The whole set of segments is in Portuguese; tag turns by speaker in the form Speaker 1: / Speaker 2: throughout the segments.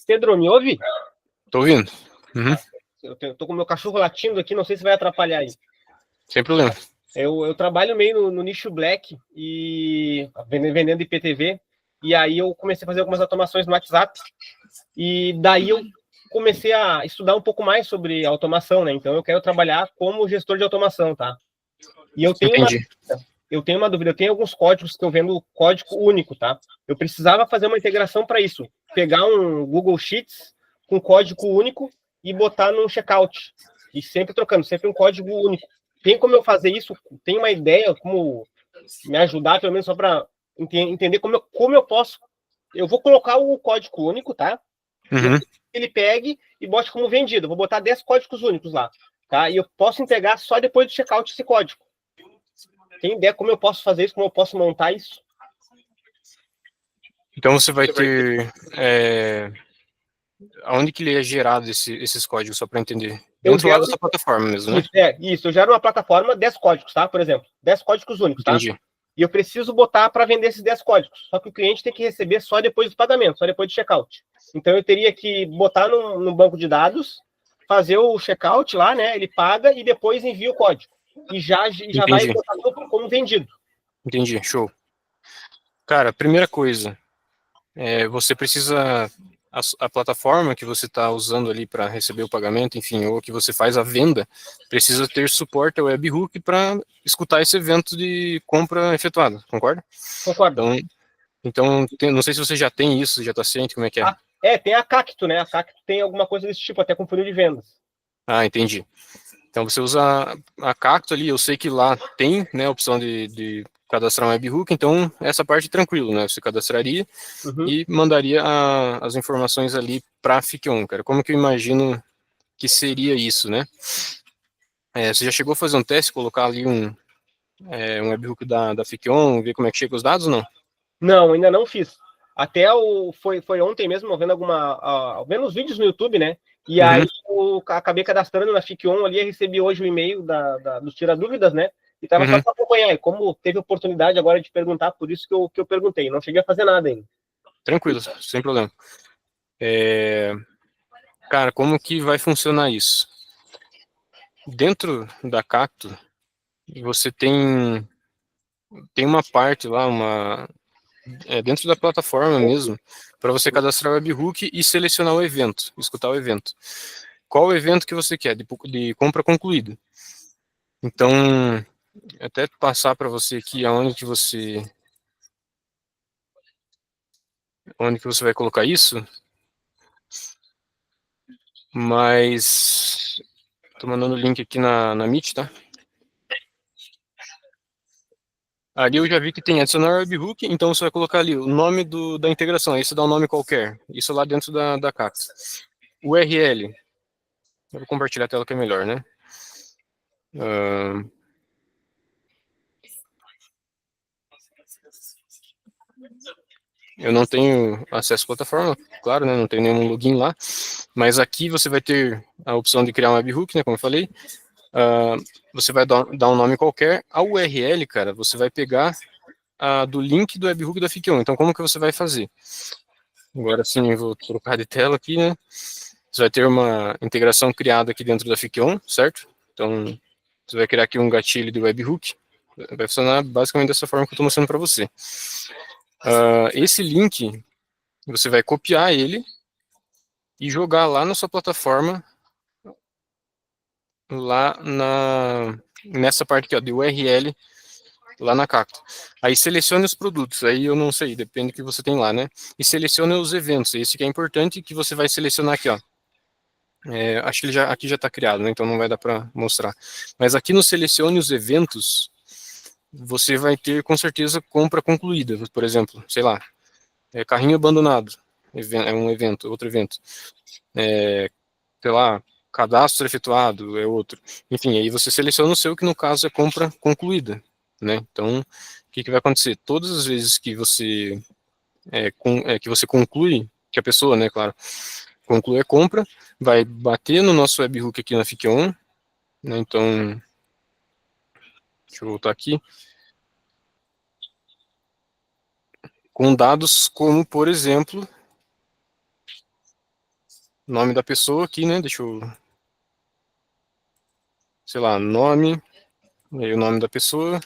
Speaker 1: Pedro, me ouve?
Speaker 2: Tô ouvindo. Uhum.
Speaker 1: Eu tô com o meu cachorro latindo aqui, não sei se vai atrapalhar aí.
Speaker 2: Sem problema.
Speaker 1: Eu trabalho meio no nicho black e vendendo IPTV, e aí eu comecei a fazer algumas automações no WhatsApp, e daí eu comecei a estudar um pouco mais sobre automação, né? Então eu quero trabalhar como gestor de automação, tá? E eu tenho
Speaker 2: Entendi.
Speaker 1: uma dúvida, eu tenho alguns códigos que eu vendo código único, tá? Eu precisava fazer uma integração para isso, pegar um Google Sheets com código único e botar num checkout, e sempre trocando, sempre um código único. Tem como eu fazer isso? Tem uma ideia como me ajudar, pelo menos só para entender como eu posso. Eu vou colocar o código único, tá?
Speaker 2: Uhum.
Speaker 1: Ele pegue e bote como vendido. Eu vou botar 10 códigos únicos lá, tá? E eu posso entregar só depois do checkout esse código. Tem ideia como eu posso fazer isso, como eu posso montar isso?
Speaker 2: Então você vai ter... aonde que ele é gerado esses códigos, só para entender? Dentro lá dessa plataforma mesmo, né?
Speaker 1: Isso. Eu gero uma plataforma, 10 códigos, tá? Por exemplo, 10 códigos únicos, tá?
Speaker 2: Entendi.
Speaker 1: E eu preciso botar para vender esses 10 códigos. Só que o cliente tem que receber só depois do pagamento, só depois do checkout. Então eu teria que botar no banco de dados, fazer o checkout lá, né? Ele paga e depois envia o código. E já vai botar como vendido.
Speaker 2: Entendi, show. Cara, primeira coisa, você precisa... A plataforma que você está usando ali para receber o pagamento, enfim, ou que você faz a venda, precisa ter suporte ao webhook para escutar esse evento de compra efetuada, concorda?
Speaker 1: Concordo.
Speaker 2: Então não sei se você já tem isso, já está ciente como é que é.
Speaker 1: Tem a Cacto, né? A Cacto tem alguma coisa desse tipo, até com funil de vendas.
Speaker 2: Ah, entendi. Então você usa a Cacto ali, eu sei que lá tem, né, a opção de cadastrar um webhook, então essa parte tranquilo, né? Você cadastraria e mandaria as informações ali para a FIC1, cara. Como que eu imagino que seria isso, né? Você já chegou a fazer um teste, colocar ali um webhook da FIC1, ver como é que chega os dados ou não?
Speaker 1: Não, ainda não fiz. Até foi ontem mesmo, vendo vendo os vídeos no YouTube, né? E aí eu acabei cadastrando na FIC1 ali, recebi hoje o e-mail dos Tira Dúvidas, né? E tava só para acompanhar. E como teve oportunidade agora de perguntar, por isso que eu perguntei. Não cheguei a fazer nada ainda.
Speaker 2: Tranquilo, sem problema. Cara, como que vai funcionar isso? Dentro da Cacto, você tem uma parte lá, dentro da plataforma mesmo, para você cadastrar o webhook e selecionar o evento, escutar o evento. Qual o evento que você quer, de compra concluída. Então, até passar para você aqui onde que você vai colocar isso, mas tô mandando o link aqui na Meet, tá? Ali eu já vi que tem adicionar webhook, então você vai colocar ali o nome da integração, aí você dá um nome qualquer, isso lá dentro da Cacto. URL, eu vou compartilhar a tela que é melhor, né? Eu não tenho acesso à plataforma, claro, né? Não tenho nenhum login lá, mas aqui você vai ter a opção de criar um webhook, né? Como eu falei. Você vai dar um nome qualquer. A URL, cara, você vai pegar do link do webhook da FIC1. Então, como que você vai fazer? Agora sim, eu vou trocar de tela aqui, né? Você vai ter uma integração criada aqui dentro da FIC1, certo? Então, você vai criar aqui um gatilho de webhook. Vai funcionar basicamente dessa forma que eu estou mostrando para você. Esse link, você vai copiar ele e jogar lá na sua plataforma, lá nessa parte aqui, ó, de URL, lá na Cacto. Aí selecione os produtos, aí eu não sei, depende do que você tem lá, né? E selecione os eventos, esse que é importante, que você vai selecionar aqui, ó. Acho que ele aqui já está criado, né? Então não vai dar para mostrar. Mas aqui no selecione os eventos, você vai ter com certeza compra concluída, por exemplo, sei lá, carrinho abandonado, é um evento, outro evento. Sei lá, cadastro efetuado é outro. Enfim, aí você seleciona o seu, que no caso é compra concluída, né? Então, o que vai acontecer? Todas as vezes que você que você conclui, que a pessoa, né, claro, conclui a compra, vai bater no nosso webhook aqui na FIC1, né? Então, deixa eu voltar aqui. com dados como, por exemplo, nome da pessoa aqui, né? Deixa eu, sei lá, nome, e aí o nome da pessoa,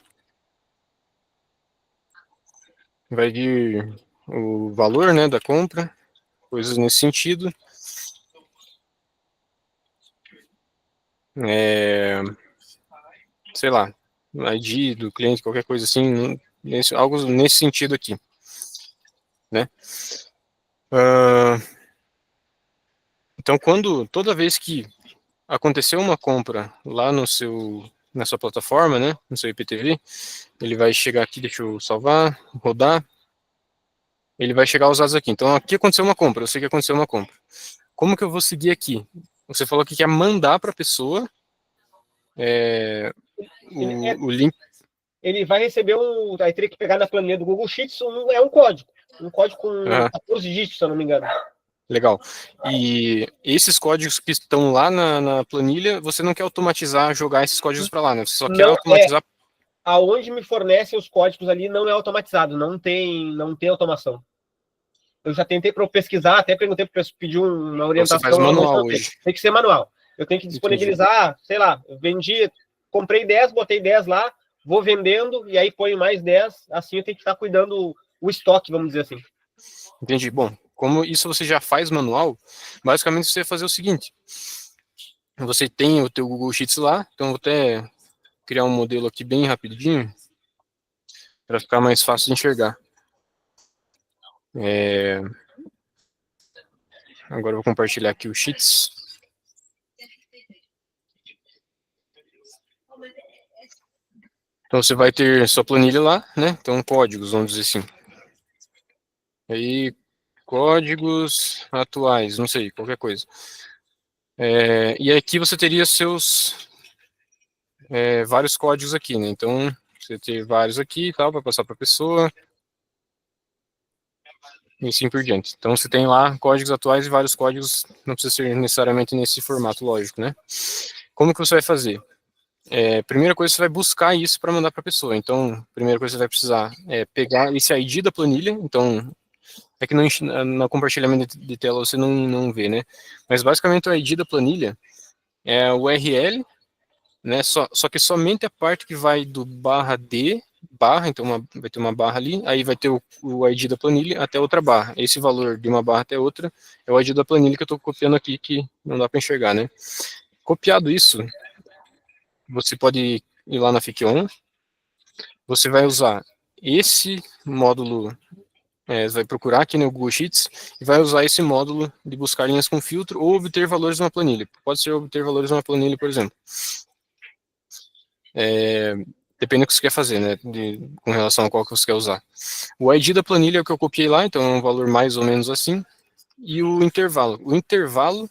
Speaker 2: vai vir o valor, né, da compra, coisas nesse sentido. Sei lá, ID do cliente, qualquer coisa assim, algo nesse sentido aqui, né? Então, toda vez que aconteceu uma compra lá na sua plataforma, né, no seu IPTV, ele vai chegar aqui, deixa eu salvar, rodar, ele vai chegar aos dados aqui. Então, aqui aconteceu uma compra, eu sei que aconteceu uma compra. Como que eu vou seguir aqui? Você falou que quer mandar para a pessoa o link.
Speaker 1: Ele vai receber vai ter que pegar na planilha do Google Sheets, é um código. Um código com 14 dígitos, se eu não me engano.
Speaker 2: Legal. E esses códigos que estão lá na planilha, você não quer automatizar, jogar esses códigos para lá, né? Você só quer automatizar.
Speaker 1: Aonde me fornecem os códigos ali não é automatizado, não tem automação. Eu já tentei para pesquisar, até perguntei para pedir uma orientação.
Speaker 2: Você faz manual hoje.
Speaker 1: Tem que ser manual. Eu tenho que disponibilizar, entendi. Sei lá, comprei 10, botei 10 lá, vou vendendo e aí ponho mais 10, assim eu tenho que estar cuidando o estoque, vamos dizer assim.
Speaker 2: Entendi. Bom, como isso você já faz manual, basicamente você vai fazer o seguinte. Você tem o teu Google Sheets lá, então eu vou até criar um modelo aqui bem rapidinho, para ficar mais fácil de enxergar. Agora eu vou compartilhar aqui o Sheets. Então você vai ter sua planilha lá, né? Então códigos, vamos dizer assim. Aí códigos atuais, não sei, qualquer coisa. E aqui você teria seus vários códigos aqui, né? Então você tem vários aqui e tal, para passar para a pessoa. E assim por diante. Então você tem lá códigos atuais e vários códigos, não precisa ser necessariamente nesse formato, lógico, né? Como que você vai fazer? Primeira coisa, você vai buscar isso para mandar para a pessoa. Então, primeira coisa que você vai precisar é pegar esse ID da planilha. Então, é que no compartilhamento de tela você não vê, né? Mas basicamente o ID da planilha é o URL, né? Só que somente a parte que vai do /d, então vai ter uma barra ali, aí vai ter o ID da planilha até outra barra. Esse valor de uma barra até outra é o ID da planilha que eu estou copiando aqui, que não dá para enxergar, né? Copiado isso, você pode ir lá na Fic-on, você vai usar esse módulo, você vai procurar aqui no Google Sheets e vai usar esse módulo de buscar linhas com filtro ou obter valores numa planilha. Pode ser obter valores numa planilha, por exemplo. Depende do que você quer fazer, né, com relação a qual que você quer usar. O ID da planilha é o que eu copiei lá, então é um valor mais ou menos assim. E o intervalo. O intervalo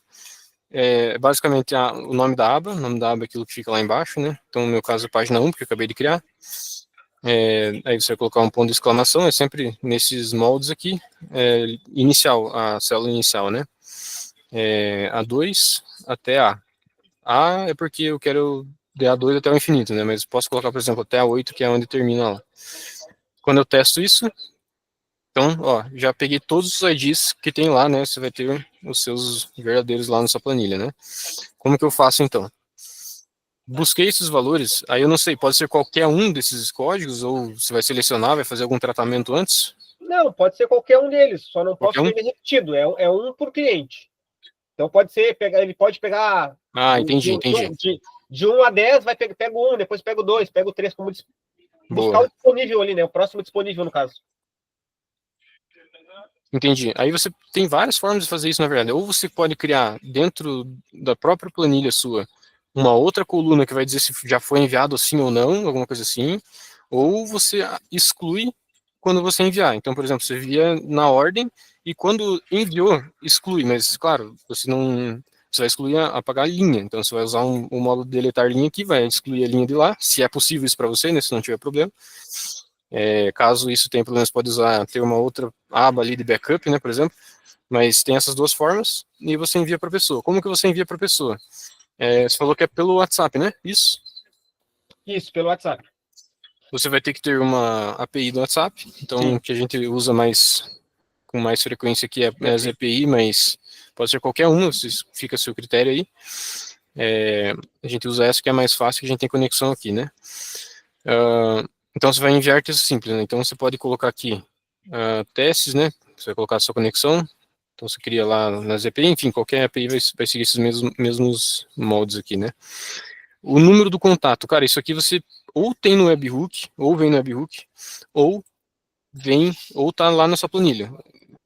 Speaker 2: é basicamente o nome da aba. O nome da aba é aquilo que fica lá embaixo, né? Então, no meu caso, é página 1, porque eu acabei de criar. Aí você vai colocar um ponto de exclamação, é sempre nesses moldes aqui. Inicial, a célula inicial, né? A2 até A. A é porque eu quero de A2 até o infinito, né? Mas posso colocar, por exemplo, até A8, que é onde termina lá. Quando eu testo isso, então, ó, já peguei todos os IDs que tem lá, né? Você vai ter os seus verdadeiros lá na sua planilha, né? Como que eu faço, então? Busquei esses valores, aí eu não sei, pode ser qualquer um desses códigos, ou você vai selecionar, vai fazer algum tratamento antes?
Speaker 1: Não, pode ser qualquer um deles, só não posso ter ele repetido, é um por cliente. Então pode ser, ele pode pegar...
Speaker 2: entendi.
Speaker 1: De 1 a 10, pega o 1, depois pega o 2, pega o 3, como buscar o disponível ali, né? O próximo disponível, no caso.
Speaker 2: Entendi. Aí você tem várias formas de fazer isso, na verdade. Ou você pode criar dentro da própria planilha sua uma outra coluna que vai dizer se já foi enviado sim ou não, alguma coisa assim. Ou você exclui quando você enviar. Então, por exemplo, você envia na ordem e quando enviou, exclui. Mas, claro, você vai excluir apagar a linha. Então, você vai usar um módulo de deletar linha aqui, vai excluir a linha de lá, se é possível isso para você, né, se não tiver problema. Caso isso tenha problemas, pode ter uma outra aba ali de backup, né, por exemplo. Mas tem essas duas formas e você envia para a pessoa. Como que você envia para a pessoa? Você falou que é pelo WhatsApp, né? Isso?
Speaker 1: Isso, pelo WhatsApp.
Speaker 2: você vai ter que ter uma API do WhatsApp, então
Speaker 1: Sim.
Speaker 2: o que a gente usa com mais frequência aqui é as API, mas pode ser qualquer uma, fica a seu critério aí. A gente usa essa que é mais fácil, que a gente tem conexão aqui, né? Então você vai enviar texto simples, né? Então você pode colocar aqui testes, né? Você vai colocar a sua conexão, então você cria lá nas API, enfim, qualquer API vai seguir esses mesmos moldes aqui, né? O número do contato, cara, isso aqui você ou tem no webhook, ou vem no webhook, ou tá lá na sua planilha.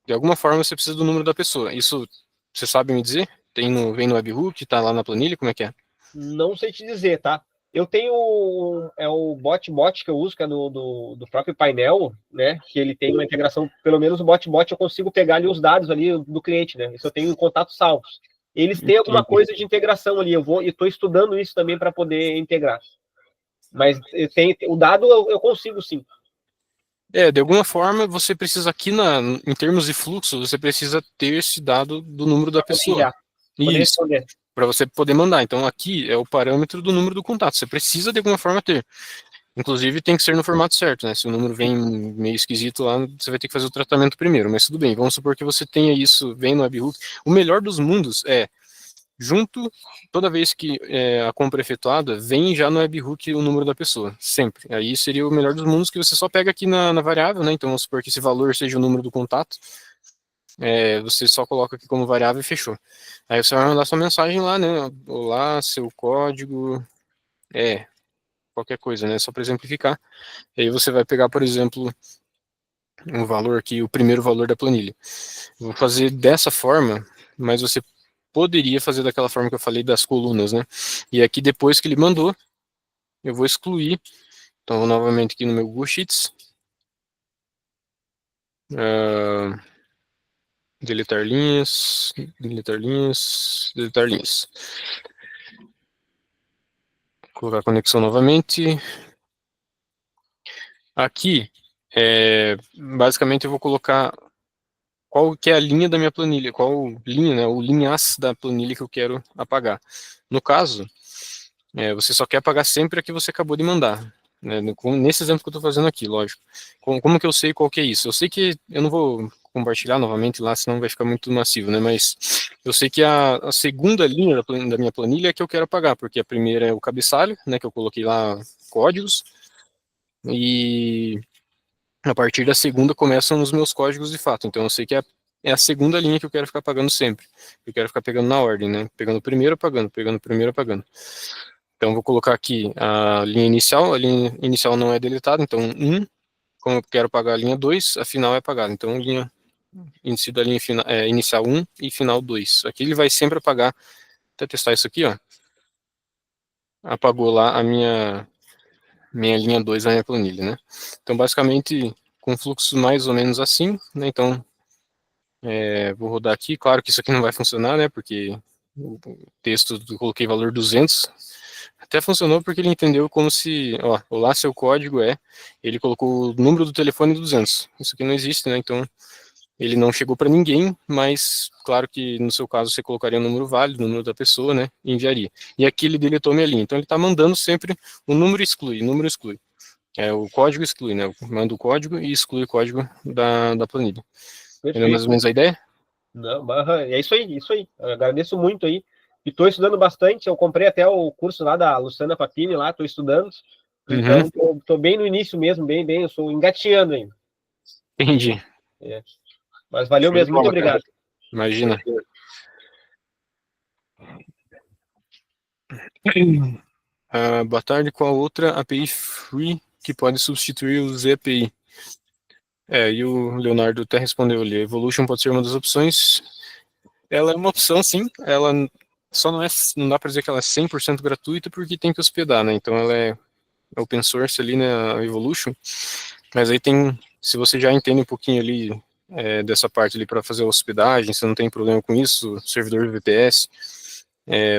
Speaker 2: De alguma forma você precisa do número da pessoa. Isso você sabe me dizer? Vem no webhook, tá lá na planilha, como é que é?
Speaker 1: Não sei te dizer, tá? Eu tenho o bot que eu uso, que é do próprio painel, né? Que ele tem uma integração, pelo menos o bot eu consigo pegar ali os dados ali do cliente, né? Isso eu tenho em contatos salvos. Eles têm alguma
Speaker 2: Entendi.
Speaker 1: coisa de integração ali, eu estou estudando isso também para poder integrar. Mas o dado eu consigo sim.
Speaker 2: De alguma forma você precisa aqui em termos de fluxo, você precisa ter esse dado do número da
Speaker 1: Para poder
Speaker 2: pessoa.
Speaker 1: enviar, poder
Speaker 2: Isso,
Speaker 1: responder.
Speaker 2: para você poder mandar. Então aqui é o parâmetro do número do contato. Você precisa de alguma forma ter. Inclusive tem que ser no formato certo, né? Se o número vem meio esquisito lá, você vai ter que fazer o tratamento primeiro. Mas tudo bem, vamos supor que você tenha isso, vem no webhook. O melhor dos mundos é junto, toda vez que a compra é efetuada, vem já no webhook o número da pessoa, sempre. Aí seria o melhor dos mundos, que você só pega aqui na variável, né? Então vamos supor que esse valor seja o número do contato, você só coloca aqui como variável e fechou. Aí você vai mandar sua mensagem lá, né? Olá, seu código, qualquer coisa, né? Só para exemplificar. E aí você vai pegar, por exemplo, um valor aqui, o primeiro valor da planilha. Vou fazer dessa forma, mas você poderia fazer daquela forma que eu falei das colunas, né? E aqui depois que ele mandou, eu vou excluir. Então, vou novamente aqui no meu Google Sheets. Deletar linhas, deletar linhas, deletar linhas. Colocar a conexão novamente. Aqui, basicamente eu vou colocar qual que é a linha da minha planilha, qual linha, né, o linhas da planilha que eu quero apagar. No caso, você só quer apagar sempre a que você acabou de mandar. Né, nesse exemplo que eu estou fazendo aqui, lógico. Como que eu sei qual que é isso? Eu sei que eu não vou compartilhar novamente lá, senão vai ficar muito massivo, né? Mas eu sei que a segunda linha da minha planilha é que eu quero apagar, porque a primeira é o cabeçalho, né? Que eu coloquei lá códigos, e a partir da segunda começam os meus códigos de fato. Então eu sei que é a segunda linha que eu quero ficar apagando sempre. Eu quero ficar pegando na ordem, né? Pegando o primeiro, apagando, pegando o primeiro, apagando. Então, vou colocar aqui a linha inicial não é deletada, então 1, como eu quero apagar a linha 2, a final é apagada. Então, início da linha inicial 1 e final 2. Aqui ele vai sempre apagar, até testar isso aqui, ó. Apagou lá a minha linha 2 na minha planilha, né? Então, basicamente, com fluxo mais ou menos assim, né? Então, vou rodar aqui. Claro que isso aqui não vai funcionar, né? Porque o texto, eu coloquei valor 200. Até funcionou porque ele entendeu como se, ó, olá, seu código ele colocou o número do telefone 200. Isso aqui não existe, né? Então, ele não chegou para ninguém, mas claro que no seu caso você colocaria o número válido, o número da pessoa, né? E enviaria. E aqui ele deletou minha linha. Então, ele está mandando sempre o número exclui, número exclui. O código exclui, né? Manda o código e exclui o código da planilha. Entendeu mais ou
Speaker 1: Perfeito.
Speaker 2: menos a ideia?
Speaker 1: Não, é isso aí, isso aí. Eu agradeço muito aí. E estou estudando bastante. Eu comprei até o curso lá da Luciana Papini, lá, estou estudando.
Speaker 2: Uhum,
Speaker 1: Então, estou bem no início mesmo, bem, eu sou engatinhando ainda.
Speaker 2: entendi.
Speaker 1: É. Mas valeu
Speaker 2: Show de
Speaker 1: mesmo, muito
Speaker 2: bola, cara.
Speaker 1: obrigado.
Speaker 2: Imagina. Boa tarde, qual outra API free que pode substituir o ZPI? E o Leonardo até respondeu ali, Evolution pode ser uma das opções. Ela é uma opção, sim, ela só não dá para dizer que ela é 100% gratuita porque tem que hospedar, né? Então ela é open source ali, né, a Evolution, mas aí se você já entende um pouquinho ali dessa parte ali para fazer a hospedagem, você não tem problema com isso, servidor de VPS,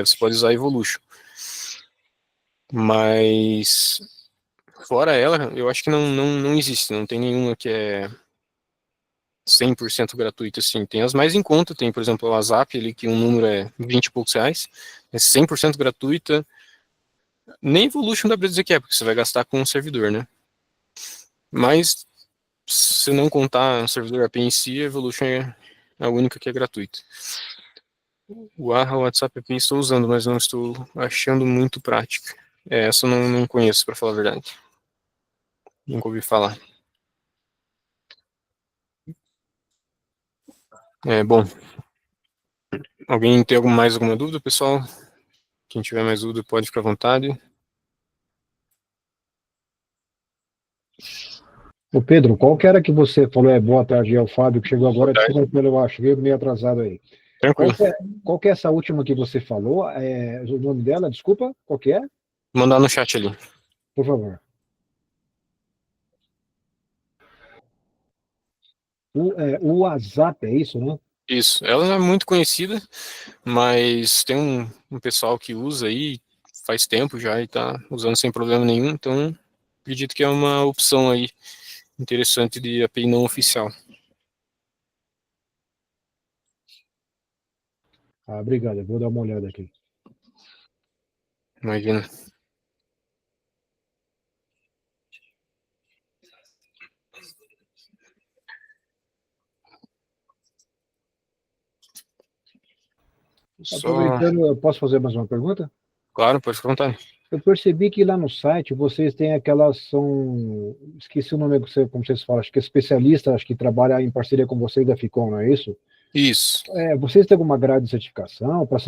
Speaker 2: você pode usar a Evolution. Mas fora ela, eu acho que não existe, não tem nenhuma que é 100% gratuita, assim. Tem as mais em conta, tem, por exemplo, a WhatsApp, ali, que um número é 20 e poucos reais, é 100% gratuita. Nem Evolution dá pra dizer que é, porque você vai gastar com um servidor, né? Mas, se não contar o servidor API em si, a Evolution é a única que é gratuita. O ARA, o WhatsApp API estou usando, mas não estou achando muito prática. Essa eu não conheço, para falar a verdade. Nunca ouvi falar. Bom, alguém tem mais alguma dúvida, pessoal? Quem tiver mais dúvida pode ficar à vontade.
Speaker 3: Ô Pedro, qual que era que você falou? Boa tarde, é o Fábio que chegou agora. Desculpa pelo eu cheguei meio atrasado aí.
Speaker 2: Tranquilo.
Speaker 3: Qual que é essa última que você falou? O nome dela, desculpa, qual que é?
Speaker 2: Vou mandar no chat ali.
Speaker 3: Por favor. O WhatsApp, é isso, né?
Speaker 2: Isso. Ela não é muito conhecida, mas tem um pessoal que usa aí faz tempo já e está usando sem problema nenhum, então acredito que é uma opção aí interessante de API não oficial.
Speaker 3: Obrigado, eu vou dar uma olhada aqui.
Speaker 2: Imagina.
Speaker 3: Aproveitando, eu posso fazer mais uma pergunta?
Speaker 2: Claro, pode ficar à vontade.
Speaker 3: Eu percebi que lá no site vocês têm esqueci o nome como vocês falam, acho que é especialista, acho que trabalha em parceria com vocês da Ficom, não é isso?
Speaker 2: Isso.
Speaker 3: Vocês têm alguma grade de certificação para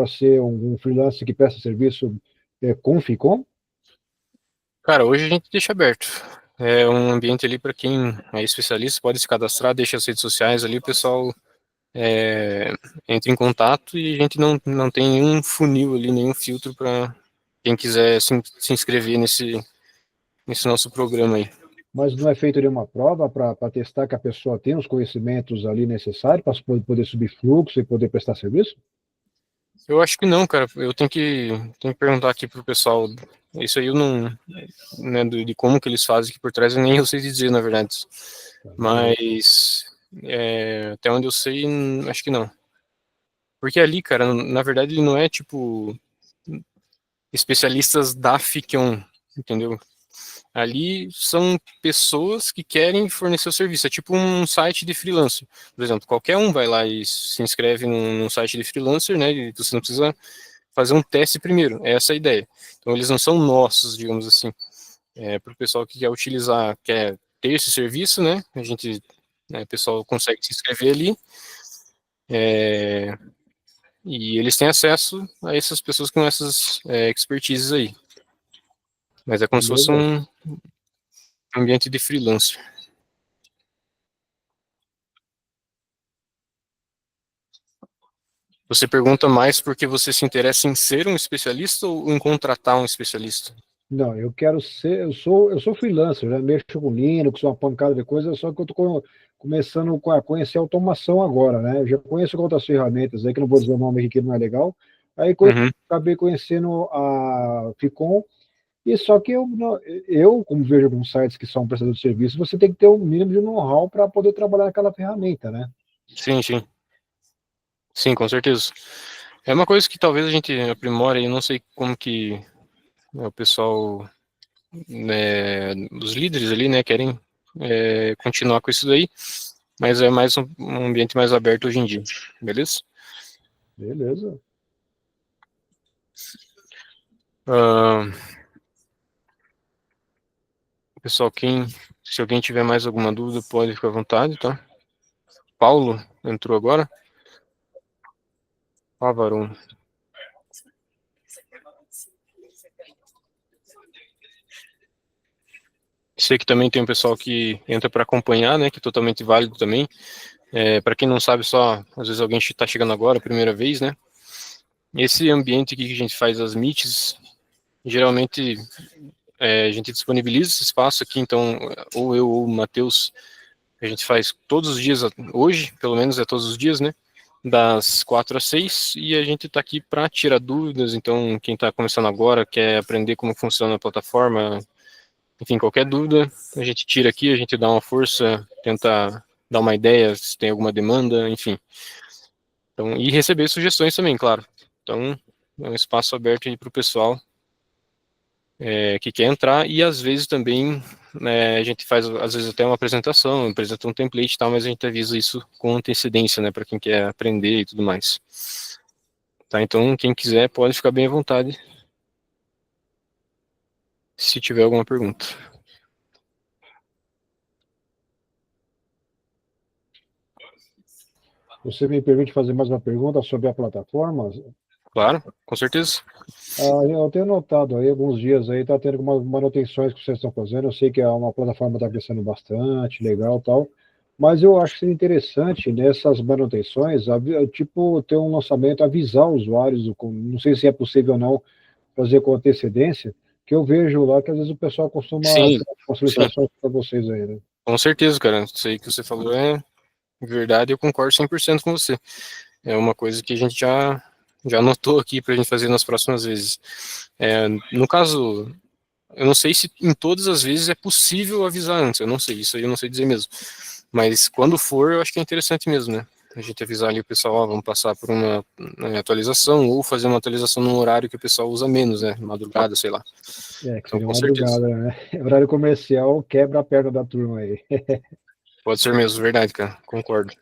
Speaker 3: ser um freelancer que presta serviço com Ficom?
Speaker 2: Cara, hoje a gente deixa aberto. É um ambiente ali para quem é especialista, pode se cadastrar, deixa as redes sociais ali, o pessoal entra em contato e a gente não tem nenhum funil ali, nenhum filtro para quem quiser se inscrever nesse nosso programa aí.
Speaker 3: Mas não é feito nenhuma prova para testar que a pessoa tem os conhecimentos ali necessários para poder subir fluxo e poder prestar serviço?
Speaker 2: Eu acho que não, cara. Eu tenho que perguntar aqui pro pessoal. Isso aí eu não, né, de como que eles fazem aqui por trás, eu nem eu sei dizer, na verdade. Mas até onde eu sei, acho que não. Porque ali, cara, na verdade ele não é tipo especialistas da Ficom, entendeu? Ali são pessoas que querem fornecer o serviço. É tipo um site de freelancer. Por exemplo, qualquer um vai lá e se inscreve num site de freelancer, né? E você não precisa fazer um teste primeiro. É essa a ideia. Então eles não são nossos, digamos assim. Para o pessoal que quer utilizar, quer ter esse serviço, né? O pessoal consegue se inscrever ali. E eles têm acesso a essas pessoas com essas expertises aí. Mas é como se fosse um ambiente de freelancer. Você pergunta mais porque você se interessa em ser um especialista ou em contratar um especialista?
Speaker 3: Não, eu sou freelancer, né? Mexo com Linux, uma pancada de coisa, só que eu estou começando a conhecer automação agora, né? Eu já conheço outras ferramentas aí, que não vou dizer o nome aqui que não é legal. Aí acabei conhecendo a Ficom, e só que como vejo alguns sites que são prestadores de serviço, você tem que ter um mínimo de know-how para poder trabalhar aquela ferramenta, né?
Speaker 2: Sim, sim. Sim, com certeza. É uma coisa que talvez a gente aprimore, eu não sei como que o pessoal, os líderes ali, né, querem continuar com isso daí, mas é mais um ambiente mais aberto hoje em dia, beleza?
Speaker 3: Beleza.
Speaker 2: Pessoal, se alguém tiver mais alguma dúvida, pode ficar à vontade, tá? Paulo entrou agora. Varun. Sei que também tem um pessoal que entra para acompanhar, né, que é totalmente válido também. Para quem não sabe, às vezes alguém está chegando agora, primeira vez, né? Esse ambiente aqui que a gente faz as meets, geralmente a gente disponibiliza esse espaço aqui, então, ou eu ou o Matheus, a gente faz todos os dias, hoje, pelo menos é todos os dias, né? Das 4 às 6, e a gente está aqui para tirar dúvidas, então quem está começando agora, quer aprender como funciona a plataforma, enfim, qualquer dúvida, a gente tira aqui, a gente dá uma força, tenta dar uma ideia, se tem alguma demanda, enfim. Então, e receber sugestões também, claro. Então, é um espaço aberto aí para o pessoal que quer entrar, e às vezes também né, a gente faz, às vezes, até uma apresentação, apresenta um template e tal, mas a gente avisa isso com antecedência, né, para quem quer aprender e tudo mais. Tá, então, quem quiser pode ficar bem à vontade, se tiver alguma pergunta.
Speaker 3: Você me permite fazer mais uma pergunta sobre a plataforma?
Speaker 2: Claro, com certeza.
Speaker 3: Eu tenho notado aí, alguns dias aí, está tendo algumas manutenções que vocês estão fazendo. Eu sei que uma plataforma está crescendo bastante, legal e tal, mas eu acho que seria interessante nessas manutenções, tipo, ter um lançamento, avisar usuários, não sei se é possível ou não fazer com antecedência, que eu vejo lá que às vezes o pessoal costuma
Speaker 2: Sim,
Speaker 3: com
Speaker 2: sim,
Speaker 3: solicitações para vocês aí, né?
Speaker 2: com certeza, cara. Isso aí que você falou é verdade, eu concordo 100% com você. É uma coisa que a gente já anotou aqui para a gente fazer nas próximas vezes. No caso, eu não sei se em todas as vezes é possível avisar antes, eu não sei, isso aí eu não sei dizer mesmo. Mas quando for, eu acho que é interessante mesmo, né? A gente avisar ali o pessoal, ó, vamos passar por uma atualização, ou fazer uma atualização num horário que o pessoal usa menos, né? Madrugada, sei lá.
Speaker 3: Que
Speaker 2: Então,
Speaker 3: seria
Speaker 2: com certeza.
Speaker 3: madrugada, né? Horário comercial quebra a perna da turma aí.
Speaker 2: Pode ser mesmo, verdade, cara. Concordo.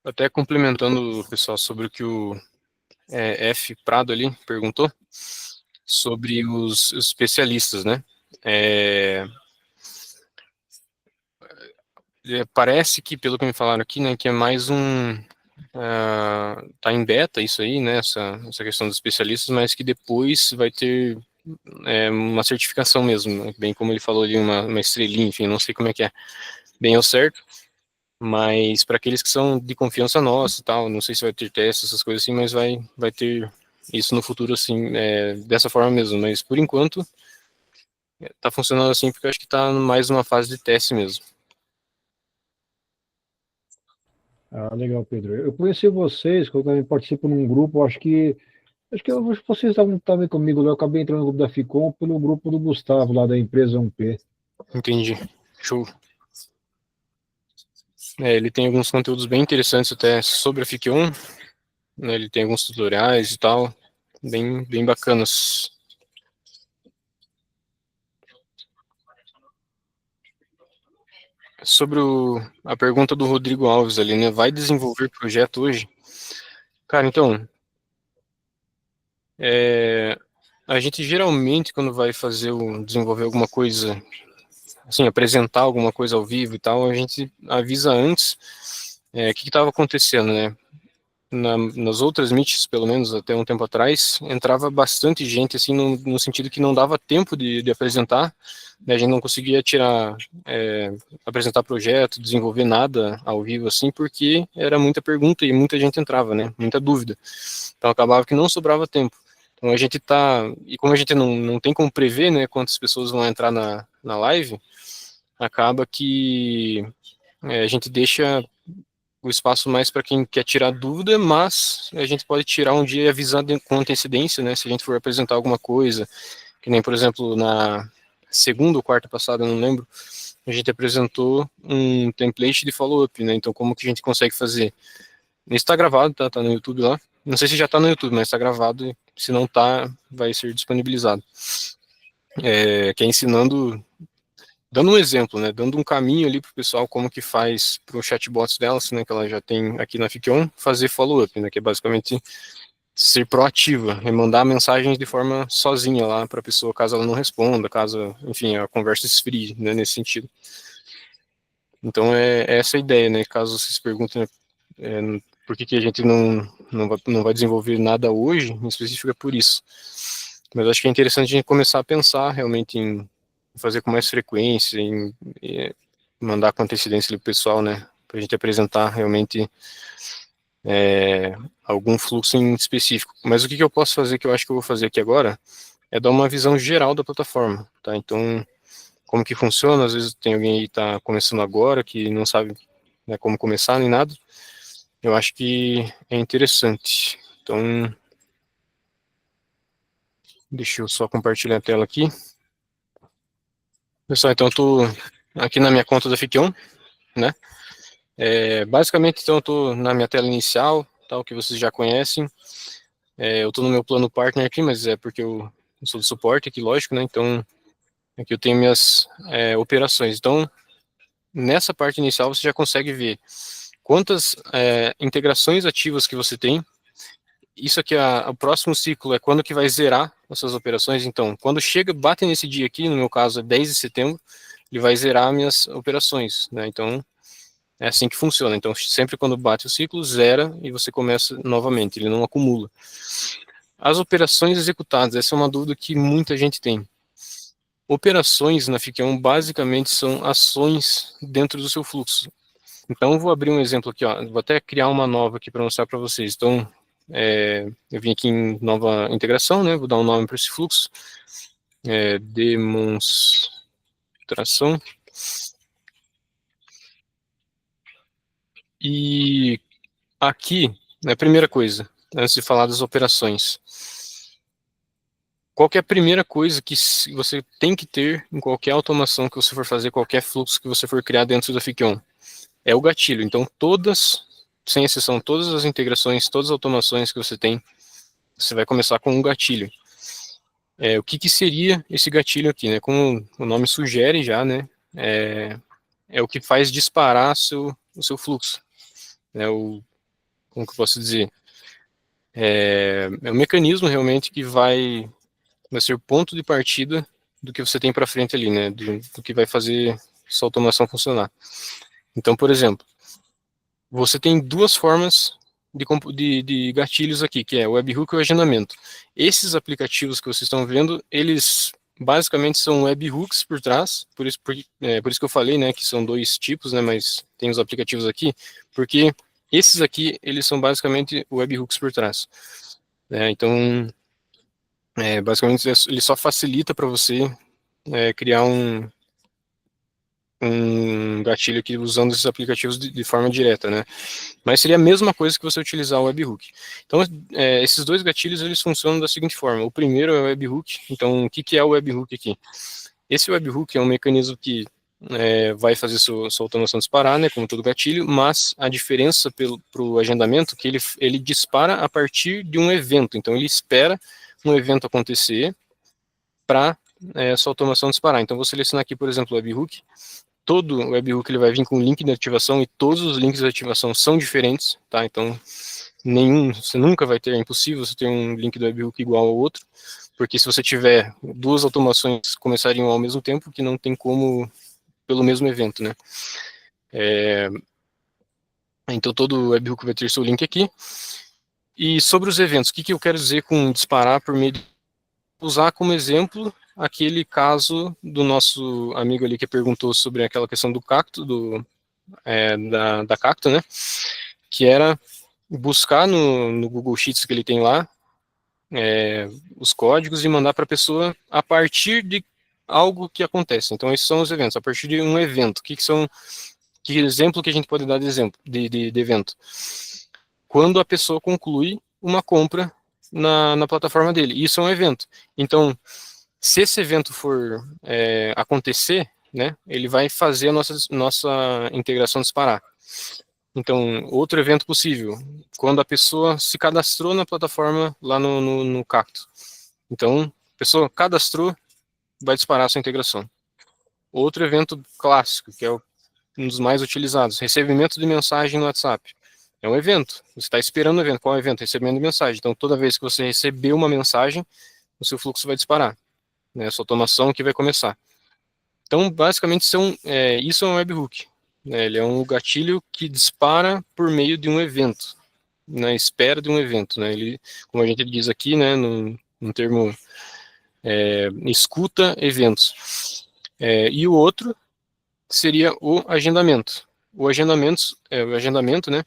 Speaker 2: Até complementando o pessoal sobre o que o F. Prado ali perguntou, sobre os especialistas, né? É, parece que, pelo que me falaram aqui, né, que é mais tá em beta isso aí, né, essa questão dos especialistas, mas que depois vai ter uma certificação mesmo, né, bem como ele falou ali, uma estrelinha, enfim, não sei como é que é, bem ao certo, mas para aqueles que são de confiança nossa e tal, não sei se vai ter testes, essas coisas assim, mas vai ter isso no futuro, assim, dessa forma mesmo, mas por enquanto tá funcionando assim, porque eu acho que tá mais uma fase de teste mesmo.
Speaker 3: Legal, Pedro. Eu conheci vocês, quando eu também participo num grupo, acho que vocês estavam também comigo lá, eu acabei entrando no grupo da Ficom pelo grupo do Gustavo, lá da empresa 1P.
Speaker 2: Entendi. Show. Ele tem alguns conteúdos bem interessantes até sobre a FIC1, né, ele tem alguns tutoriais e tal, bem bacanas. Sobre a pergunta do Rodrigo Alves ali, né, vai desenvolver projeto hoje? Cara, então, a gente geralmente quando vai desenvolver alguma coisa, assim, apresentar alguma coisa ao vivo e tal, a gente avisa antes o que estava acontecendo, né? Nas outras meets, pelo menos até um tempo atrás, entrava bastante gente, assim, no sentido que não dava tempo de apresentar, né, a gente não conseguia apresentar projeto, desenvolver nada ao vivo, assim, porque era muita pergunta e muita gente entrava, né, muita dúvida. Então acabava que não sobrava tempo. Então a gente e como a gente não tem como prever, né, quantas pessoas vão entrar na live, acaba que a gente deixa o espaço mais para quem quer tirar dúvida, mas a gente pode tirar um dia e avisar com antecedência, né? Se a gente for apresentar alguma coisa, que nem, por exemplo, na segunda ou quarta passada, não lembro, a gente apresentou um template de follow-up, né? Então, como que a gente consegue fazer? Isso está gravado, tá no YouTube lá. Não sei se já está no YouTube, mas está gravado se não tá, vai ser disponibilizado. Que é ensinando, dando um exemplo, né, dando um caminho ali para o pessoal como que faz para o chatbots delas, né, que ela já tem aqui na Fikion, fazer follow-up, né, que é basicamente ser proativa, mandar mensagens de forma sozinha lá para a pessoa, caso ela não responda, caso, enfim, a conversa esfrie, né, nesse sentido. Então é essa a ideia, né, caso vocês perguntem por que a gente não vai desenvolver nada hoje, em específico é por isso. Mas acho que é interessante a gente começar a pensar realmente em fazer com mais frequência, em mandar com antecedência para o pessoal, né, para a gente apresentar realmente algum fluxo em específico. Mas o que eu posso fazer, que eu acho que eu vou fazer aqui agora, é dar uma visão geral da plataforma, tá? Então, como que funciona, às vezes tem alguém aí que está começando agora, que não sabe, né, como começar, nem nada. Eu acho que é interessante. Então, deixa eu só compartilhar a tela aqui. Pessoal, então eu estou aqui na minha conta da Fikion, né? Basicamente, então, eu estou na minha tela inicial, tal, que vocês já conhecem. Eu estou no meu plano partner aqui, mas é porque eu sou do suporte aqui, lógico, né? Então, aqui eu tenho minhas operações. Então, nessa parte inicial, você já consegue ver quantas integrações ativas que você tem. Isso aqui, o próximo ciclo é quando que vai zerar as suas operações. Então, quando chega, bate nesse dia aqui, no meu caso é 10 de setembro, ele vai zerar minhas operações, né? Então, é assim que funciona. Então, sempre quando bate o ciclo, zera e você começa novamente, ele não acumula. As operações executadas, essa é uma dúvida que muita gente tem. Operações na Fikion basicamente são ações dentro do seu fluxo. Então, eu vou abrir um exemplo aqui, ó. Vou até criar uma nova aqui para mostrar para vocês. Então, eu vim aqui em nova integração, né? Vou dar um nome para esse fluxo. Demonstração. E aqui, a primeira coisa, antes de falar das operações. Qual que é a primeira coisa que você tem que ter em qualquer automação que você for fazer, qualquer fluxo que você for criar dentro da Fikion? É o gatilho. Então, todas, sem exceção, todas as integrações, todas as automações que você tem, você vai começar com um gatilho. O que seria esse gatilho aqui, né? Como o nome sugere já, né? É o que faz disparar o seu fluxo. Como que eu posso dizer? Um mecanismo realmente que vai ser o ponto de partida do que você tem para frente ali, né? Do que vai fazer sua automação funcionar. Então, por exemplo, você tem duas formas de gatilhos aqui, que é o webhook e o agendamento. Esses aplicativos que vocês estão vendo, eles basicamente são webhooks por trás, por isso que eu falei, né, que são dois tipos, né, mas tem os aplicativos aqui, porque esses aqui, eles são basicamente webhooks por trás. Então, basicamente, ele só facilita para você criar um gatilho aqui usando esses aplicativos de forma direta, né? Mas seria a mesma coisa que você utilizar o webhook. Então, esses dois gatilhos, eles funcionam da seguinte forma. O primeiro é o webhook. Então, o que é o webhook aqui? Esse webhook é um mecanismo que vai fazer sua automação disparar, né, como todo gatilho, mas a diferença para o agendamento é que ele dispara a partir de um evento. Então, ele espera um evento acontecer para sua automação disparar. Então, vou selecionar aqui, por exemplo, o webhook. Todo webhook ele vai vir com link de ativação e todos os links de ativação são diferentes, tá? Então, você nunca vai ter, é impossível você ter um link do webhook igual ao outro, porque se você tiver duas automações começariam ao mesmo tempo, que não tem como pelo mesmo evento, né? Então, todo webhook vai ter seu link aqui. E sobre os eventos, o que eu quero dizer com disparar por meio de usar como exemplo aquele caso do nosso amigo ali que perguntou sobre aquela questão do cacto, da cacto, né? Que era buscar no Google Sheets que ele tem lá os códigos e mandar para a pessoa a partir de algo que acontece. Então, esses são os eventos, a partir de um evento. Que exemplo que a gente pode dar de exemplo de evento? Quando a pessoa conclui uma compra na plataforma dele. Isso é um evento. Então, se esse evento for acontecer, né, ele vai fazer a nossa integração disparar. Então, outro evento possível, quando a pessoa se cadastrou na plataforma lá no Cacto. Então, a pessoa cadastrou, vai disparar a sua integração. Outro evento clássico, que é um dos mais utilizados, recebimento de mensagem no WhatsApp. É um evento, você está esperando o evento. Qual é o evento? Recebimento de mensagem. Então, toda vez que você receber uma mensagem, o seu fluxo vai disparar, né? Essa automação que vai começar. Então, basicamente, isso é um webhook, né? Ele é um gatilho que dispara por meio de um evento, na espera de um evento, né? Ele, como a gente diz aqui, né, no termo escuta eventos. E o outro seria o agendamento. O agendamento, né?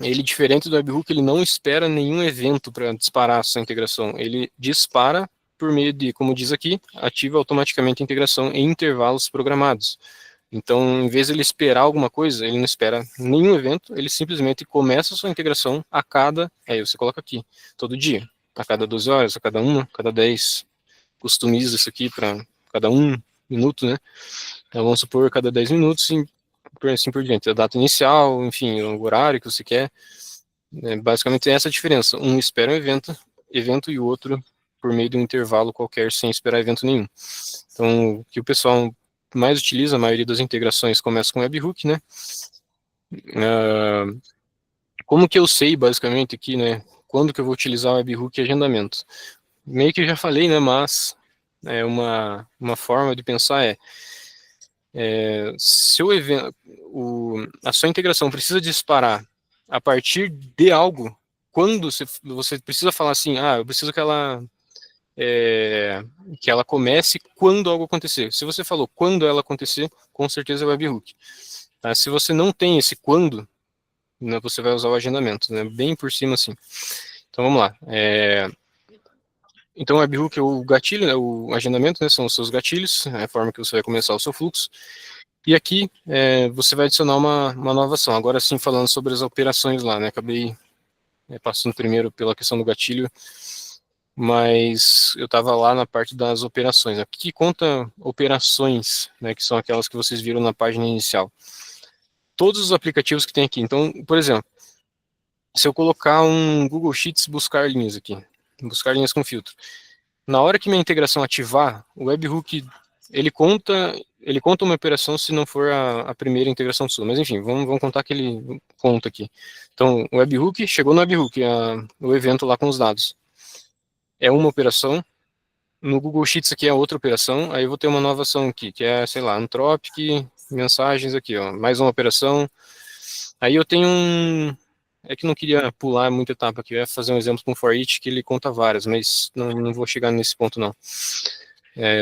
Speaker 2: Ele, diferente do webhook, ele não espera nenhum evento para disparar essa integração. Ele dispara por meio de, como diz aqui, ativa automaticamente a integração em intervalos programados. Então, em vez de ele esperar alguma coisa, ele não espera nenhum evento, ele simplesmente começa a sua integração a cada, aí você coloca aqui, todo dia, a cada 12 horas, a cada 1, a cada 10, customiza isso aqui para cada 1 minuto, né? Então, vamos supor, cada 10 minutos, assim por diante, a data inicial, enfim, o horário que você quer. Basicamente é essa a diferença. Um espera um evento e o outro por meio de um intervalo qualquer, sem esperar evento nenhum. Então, o que o pessoal mais utiliza, a maioria das integrações começa com webhook, né? Como que eu sei, basicamente, aqui, né? Quando que eu vou utilizar o webhook e agendamento? Meio que eu já falei, né? Mas uma forma de pensar se o evento, a sua integração precisa disparar a partir de algo, quando você precisa falar assim, eu preciso que ela comece quando algo acontecer. Se você falou quando ela acontecer, com certeza é o webhook. Tá? Se você não tem esse quando, né, você vai usar o agendamento, né, bem por cima assim. Então vamos lá. Então o webhook, o gatilho, né, o agendamento, né, são os seus gatilhos, é a forma que você vai começar o seu fluxo. E aqui você vai adicionar uma nova ação. Agora sim, falando sobre as operações lá, né? Acabei passando primeiro pela questão do gatilho, mas eu estava lá na parte das operações. Aqui que conta operações, né? Que são aquelas que vocês viram na página inicial. Todos os aplicativos que tem aqui. Então, por exemplo, se eu colocar um Google Sheets buscar linhas aqui, buscar linhas com filtro, na hora que minha integração ativar, o webhook ele conta uma operação se não for a primeira integração sua. Mas enfim, vamos contar que ele conta aqui. Então, o webhook, chegou no webhook, o evento lá com os dados. É uma operação. No Google Sheets aqui é outra operação. Aí eu vou ter uma nova ação aqui, que é, sei lá, Anthropic, mensagens aqui, ó. Mais uma operação. Aí eu tenho é que não queria pular muita etapa aqui. Eu ia fazer um exemplo com for each, que ele conta várias, mas não vou chegar nesse ponto, não.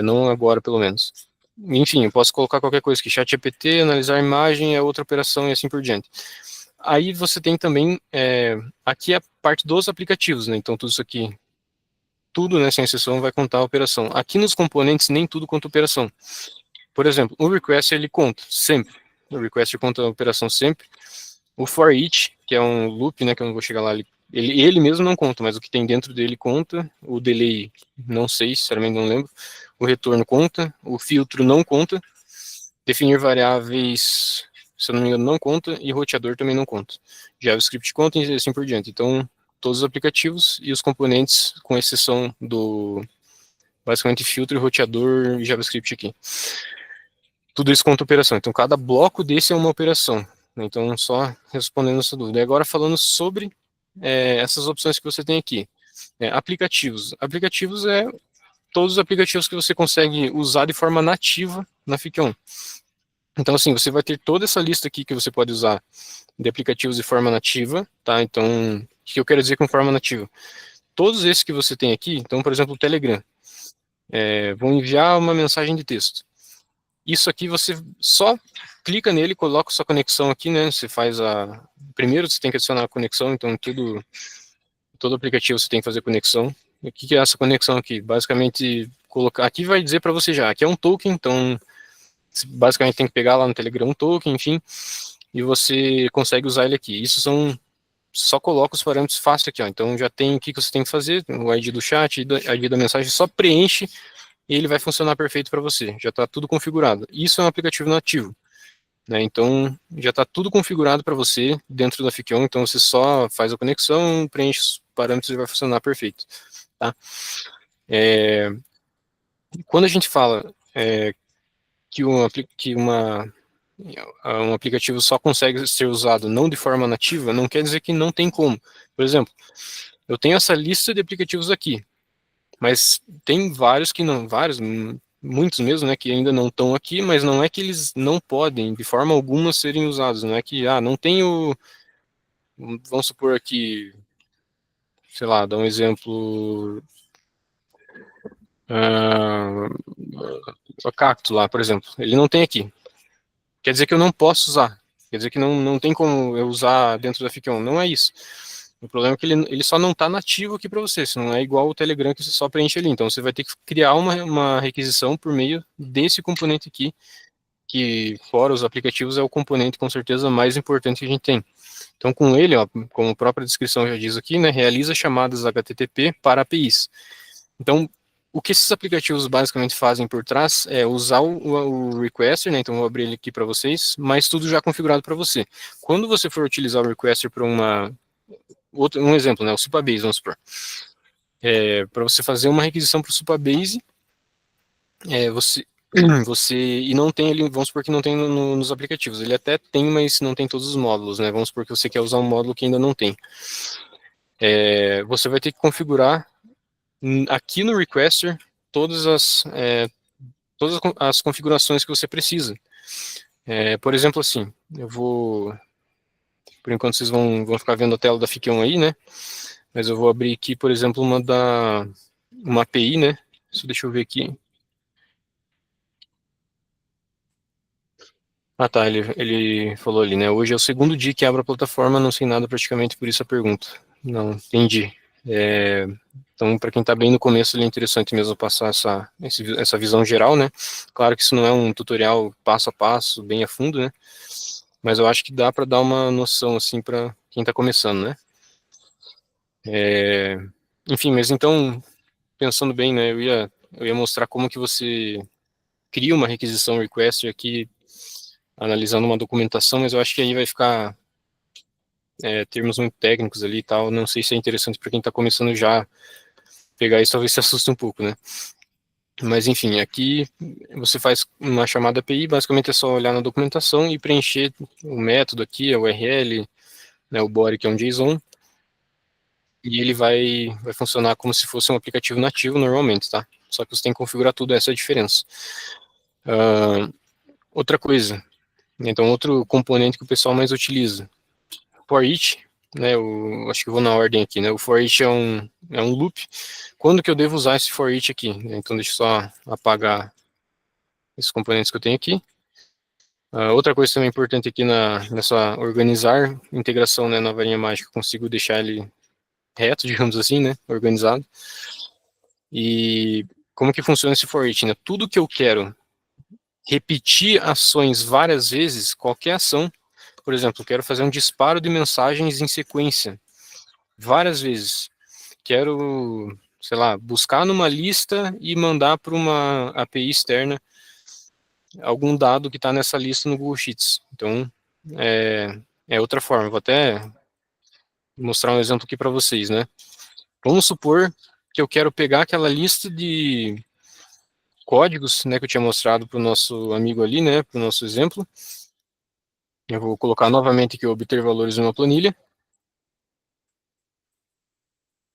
Speaker 2: Não agora, pelo menos. Enfim, eu posso colocar qualquer coisa aqui, ChatGPT, analisar a imagem, é outra operação e assim por diante. Aí você tem também, aqui a parte dos aplicativos, né? Então tudo isso aqui, tudo, né, sem exceção, vai contar a operação. Aqui nos componentes, nem tudo conta operação. Por exemplo, o request, ele conta sempre. O request conta a operação sempre. O for each, que é um loop, né, que eu não vou chegar lá, ele mesmo não conta, mas o que tem dentro dele conta. O delay, não sei, sinceramente não lembro. O retorno conta, o filtro não conta, definir variáveis, se eu não me engano, não conta, e roteador também não conta. JavaScript conta e assim por diante. Então, todos os aplicativos e os componentes, com exceção do, basicamente, filtro, roteador e JavaScript aqui. Tudo isso conta operação. Então, cada bloco desse é uma operação. Então, só respondendo essa dúvida. E agora, falando sobre essas opções que você tem aqui. Aplicativos. Aplicativos todos os aplicativos que você consegue usar de forma nativa na Fic-on. Então, assim, você vai ter toda essa lista aqui que você pode usar de aplicativos de forma nativa, tá? Então, o que eu quero dizer com forma nativa? Todos esses que você tem aqui, então, por exemplo, o Telegram, vão enviar uma mensagem de texto. Isso aqui você só clica nele, coloca sua conexão aqui, né? Você faz primeiro você tem que adicionar a conexão, então todo aplicativo você tem que fazer conexão. O que é essa conexão aqui? Basicamente, aqui vai dizer para você já, aqui é um token, então você basicamente tem que pegar lá no Telegram um token, enfim, e você consegue usar ele aqui. Só coloca os parâmetros fácil aqui, ó. Então já tem o que você tem que fazer, o ID do chat, o ID da mensagem, só preenche e ele vai funcionar perfeito para você. Já está tudo configurado. Isso é um aplicativo nativo. né? Então, já está tudo configurado para você dentro da Fickion, então você só faz a conexão, preenche os parâmetros e vai funcionar perfeito, tá? Quando a gente fala que um aplicativo só consegue ser usado não de forma nativa, não quer dizer que não tem como. Por exemplo, eu tenho essa lista de aplicativos aqui, mas tem vários que não, muitos mesmo, né, que ainda não estão aqui, mas não é que eles não podem, de forma alguma, serem usados. Não é que, não tenho, vamos supor aqui, sei lá, dar um exemplo, o Cacto lá, por exemplo, ele não tem aqui. Quer dizer que eu não posso usar. Quer dizer que não tem como eu usar dentro da Fickion. Não é isso. O problema é que ele só não está nativo aqui para você. Se não é igual o Telegram que você só preenche ali. Então você vai ter que criar uma requisição por meio desse componente aqui, que fora os aplicativos é o componente com certeza mais importante que a gente tem. Então com ele, ó, como a própria descrição já diz aqui, né, realiza chamadas HTTP para APIs. Então o que esses aplicativos basicamente fazem por trás é usar o requester, né? Então eu vou abrir ele aqui para vocês, mas tudo já configurado para você. Quando você for utilizar o requester para um exemplo, né? O Supabase, vamos supor. Para você fazer uma requisição para o Supabase, e não tem ele, vamos supor que não tem nos aplicativos. Ele até tem, mas não tem todos os módulos, né? Vamos supor que você quer usar um módulo que ainda não tem. Você vai ter que configurar aqui no requester todas as configurações que você precisa. Por exemplo, assim, por enquanto vocês vão ficar vendo a tela da Fickion aí, né? Mas eu vou abrir aqui, por exemplo, uma API, né? Deixa eu ver aqui. Ah, tá, ele falou ali, né? Hoje é o segundo dia que abro a plataforma, não sei nada praticamente, por isso a pergunta. Não, entendi. Então, para quem está bem no começo, é interessante mesmo passar essa visão geral, né? Claro que isso não é um tutorial passo a passo, bem a fundo, né? Mas eu acho que dá para dar uma noção, assim, para quem está começando, né? Enfim, mas então, pensando bem, né? Eu ia mostrar como que você cria uma requisição request aqui, analisando uma documentação, mas eu acho que aí vai ficar termos muito técnicos ali e tal. Não sei se é interessante para quem está começando já pegar isso, talvez se assuste um pouco, né? Mas enfim, aqui você faz uma chamada API, basicamente é só olhar na documentação e preencher o método aqui, a URL, né, o body que é um JSON, e ele vai funcionar como se fosse um aplicativo nativo normalmente, tá? Só que você tem que configurar tudo, essa é a diferença. Outra coisa, então outro componente que o pessoal mais utiliza, for each, né, acho que eu vou na ordem aqui, né, o for each é um loop. Quando que eu devo usar esse for each aqui? Então deixa eu só apagar esses componentes que eu tenho aqui. Outra coisa também importante aqui nessa organizar integração, né, na varinha mágica, eu consigo deixar ele reto, digamos assim, né, organizado. E como que funciona esse for each, né? Tudo que eu quero repetir ações várias vezes, qualquer ação, por exemplo, eu quero fazer um disparo de mensagens em sequência, várias vezes. Quero, sei lá, buscar numa lista e mandar para uma API externa algum dado que está nessa lista no Google Sheets. Então, é outra forma. Vou até mostrar um exemplo aqui para vocês, né? Vamos supor que eu quero pegar aquela lista de códigos, né, que eu tinha mostrado para o nosso amigo ali, né, para o nosso exemplo. Eu vou colocar novamente aqui obter valores em uma planilha.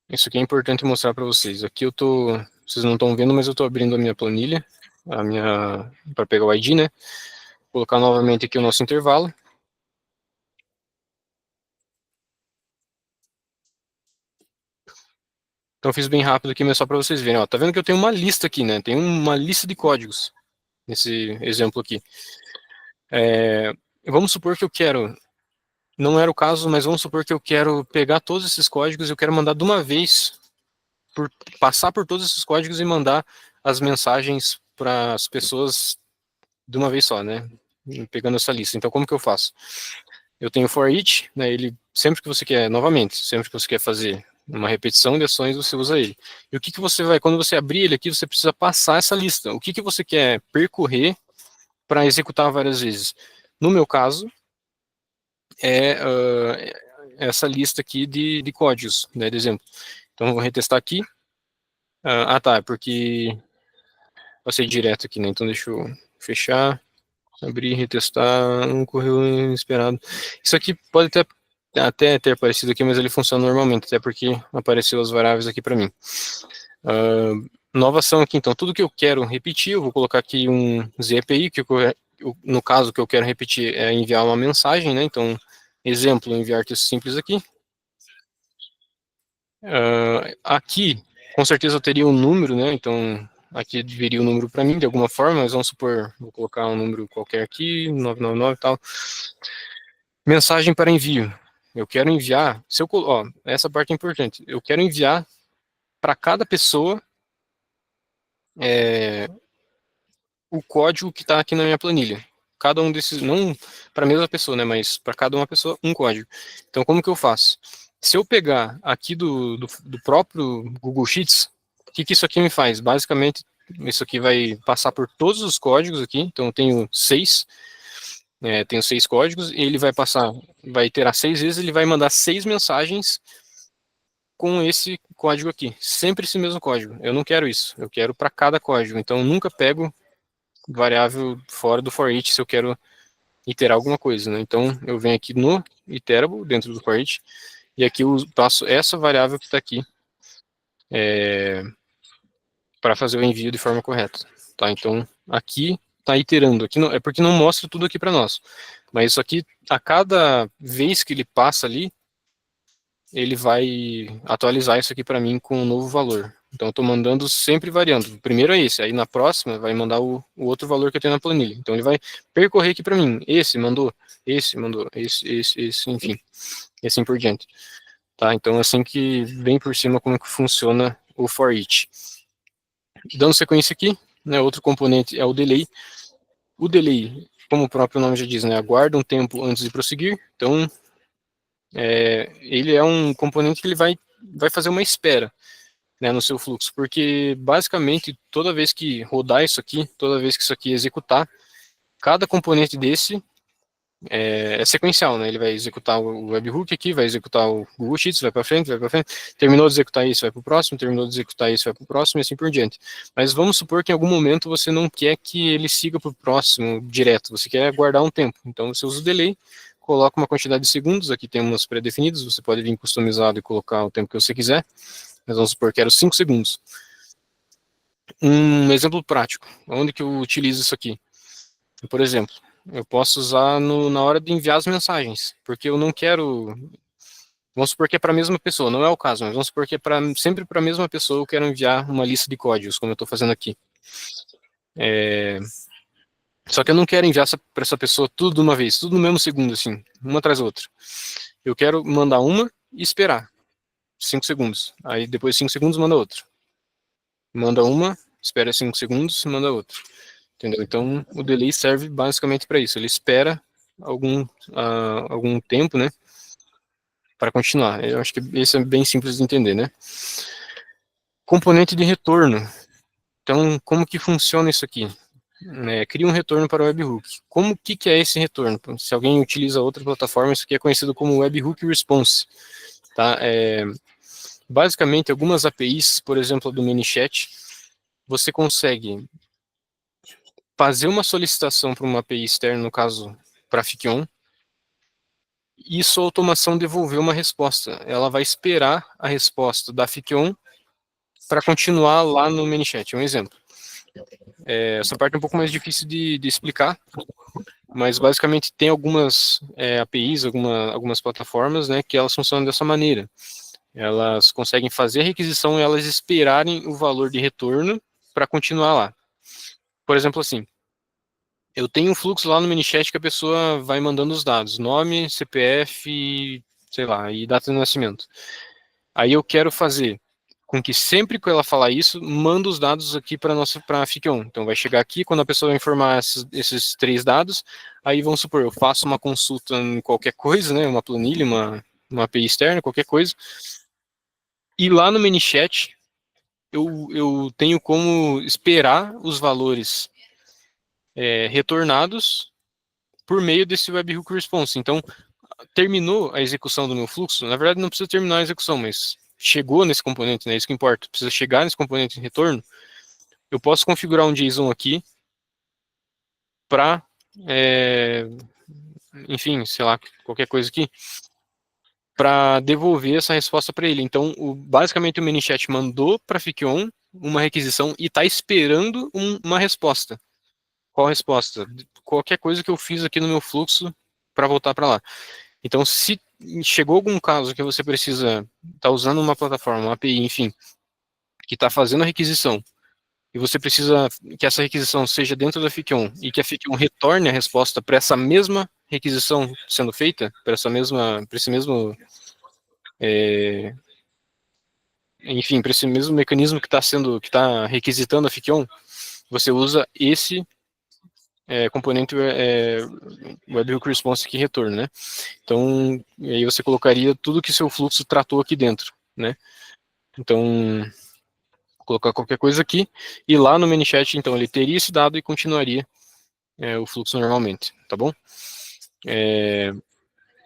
Speaker 2: Isso aqui é importante mostrar para vocês. Aqui vocês não estão vendo, mas eu estou abrindo a minha planilha, para pegar o ID, né? Vou colocar novamente aqui o nosso intervalo. Então eu fiz bem rápido aqui, mas só para vocês verem. Ó, tá vendo que eu tenho uma lista aqui, né? Tem uma lista de códigos nesse exemplo aqui. Vamos supor que eu quero, não era o caso, mas vamos supor que eu quero pegar todos esses códigos e eu quero mandar de uma vez, passar por todos esses códigos e mandar as mensagens para as pessoas de uma vez só, né? Pegando essa lista. Então como que eu faço? Eu tenho for each, né? Ele sempre que você quer, novamente, sempre que você quer fazer uma repetição de ações, você usa ele. E o que você vai, quando você abrir ele aqui, você precisa passar essa lista. O que você quer percorrer para executar várias vezes? No meu caso, é essa lista aqui de códigos, né, de exemplo. Então, eu vou retestar aqui. Tá, é porque passei direto aqui, né? Então, deixa eu fechar, abrir, retestar, não correu inesperado. Isso aqui pode até ter aparecido aqui, mas ele funciona normalmente, até porque apareceu as variáveis aqui para mim. Nova ação aqui, então, tudo que eu quero repetir, eu vou colocar aqui um ZAPI, que no caso que eu quero repetir é enviar uma mensagem, né? Então, exemplo, enviar texto simples aqui. Aqui, com certeza eu teria um número, né? Então, aqui viria o número para mim, de alguma forma, mas vamos supor, vou colocar um número qualquer aqui, 999 e tal. Mensagem para envio. Eu quero enviar, essa parte é importante, eu quero enviar para cada pessoa o código que está aqui na minha planilha. Cada um desses, não para a mesma pessoa, né, mas para cada uma pessoa, um código. Então, como que eu faço? Se eu pegar aqui do próprio Google Sheets, o que isso aqui me faz? Basicamente, isso aqui vai passar por todos os códigos aqui, então eu tenho 6, tenho 6 códigos, e ele vai iterar 6 vezes, ele vai mandar 6 mensagens com esse código aqui, sempre esse mesmo código. Eu não quero isso, eu quero para cada código, então eu nunca pego variável fora do for each se eu quero iterar alguma coisa, né? Então eu venho aqui no iterable dentro do for each e aqui eu passo essa variável que está aqui para fazer o envio de forma correta, tá? Então aqui está iterando, aqui não, é porque não mostra tudo aqui para nós, mas isso aqui a cada vez que ele passa ali ele vai atualizar isso aqui para mim com um novo valor. Então, eu estou mandando sempre variando. O primeiro é esse, aí na próxima vai mandar o outro valor que eu tenho na planilha. Então, ele vai percorrer aqui para mim. Esse mandou, esse, enfim. E assim por diante. Tá? Então, assim que vem por cima como que funciona o for each. Dando sequência aqui, né, outro componente é o delay. O delay, como o próprio nome já diz, né, aguarda um tempo antes de prosseguir. Então, ele é um componente que ele vai fazer uma espera, né, no seu fluxo, porque basicamente toda vez que rodar isso aqui, toda vez que isso aqui executar, cada componente desse é sequencial, né? Ele vai executar o webhook aqui, vai executar o Google Sheets, vai para frente, terminou de executar isso, vai para o próximo, terminou de executar isso, vai para o próximo e assim por diante. Mas vamos supor que em algum momento você não quer que ele siga para o próximo direto, você quer guardar um tempo, então você usa o delay, coloca uma quantidade de segundos, aqui tem umas pré-definidas, você pode vir customizado e colocar o tempo que você quiser, mas vamos supor que era 5 segundos. Um exemplo prático, onde que eu utilizo isso aqui? Por exemplo, eu posso usar na hora de enviar as mensagens, porque eu não quero. Vamos supor que é para a mesma pessoa, não é o caso, mas vamos supor que é sempre para a mesma pessoa eu quero enviar uma lista de códigos, como eu estou fazendo aqui. Só que eu não quero enviar para essa pessoa tudo de uma vez, tudo no mesmo segundo, assim, uma atrás da outra. Eu quero mandar uma e esperar 5 segundos. Aí depois de 5 segundos manda outra. Manda uma, espera 5 segundos, manda outra. Entendeu? Então o delay serve basicamente para isso. Ele espera algum tempo, né, para continuar. Eu acho que esse é bem simples de entender, né? Componente de retorno. Então, como que funciona isso aqui? Cria um retorno para o webhook. Que é esse retorno? Se alguém utiliza outra plataforma, isso aqui é conhecido como webhook response. Tá? Basicamente, algumas APIs, por exemplo, do ManyChat, você consegue fazer uma solicitação para uma API externa, no caso, para Fic-on, e sua automação devolver uma resposta. Ela vai esperar a resposta da Fic-on para continuar lá no ManyChat. Um exemplo. Essa parte é um pouco mais difícil de explicar, mas basicamente tem algumas APIs, algumas plataformas, né, que elas funcionam dessa maneira. Elas conseguem fazer a requisição e elas esperarem o valor de retorno para continuar lá. Por exemplo, assim, eu tenho um fluxo lá no ManyChat que a pessoa vai mandando os dados, nome, CPF, sei lá, e data de nascimento. Aí eu quero fazer com que sempre que ela falar isso, manda os dados aqui para a Fic-on. Então vai chegar aqui, quando a pessoa vai informar esses 3 dados, aí vamos supor, eu faço uma consulta em qualquer coisa, né, uma planilha, uma API externa, qualquer coisa, e lá no ManyChat eu tenho como esperar os valores retornados por meio desse webhook response. Então, terminou a execução do meu fluxo, na verdade não precisa terminar a execução, mas chegou nesse componente, né? Isso que importa. Precisa chegar nesse componente de retorno. Eu posso configurar um JSON aqui para, enfim, sei lá, qualquer coisa aqui, para devolver essa resposta para ele. Então, basicamente o ManyChat mandou para a Fikion uma requisição e está esperando uma resposta. Qual resposta? Qualquer coisa que eu fiz aqui no meu fluxo para voltar para lá. Então, se chegou algum caso que você precisa estar usando uma plataforma, uma API, enfim, que está fazendo a requisição, e você precisa que essa requisição seja dentro da Fikion e que a Fikion retorne a resposta para essa mesma requisição sendo feita, para esse mesmo, enfim, para esse mesmo mecanismo que está requisitando a Fikion, você usa esse componente webhook response que retorna, né? Então, aí você colocaria tudo que seu fluxo tratou aqui dentro, né? Então, vou colocar qualquer coisa aqui, e lá no ManyChat, então, ele teria esse dado e continuaria o fluxo normalmente, tá bom?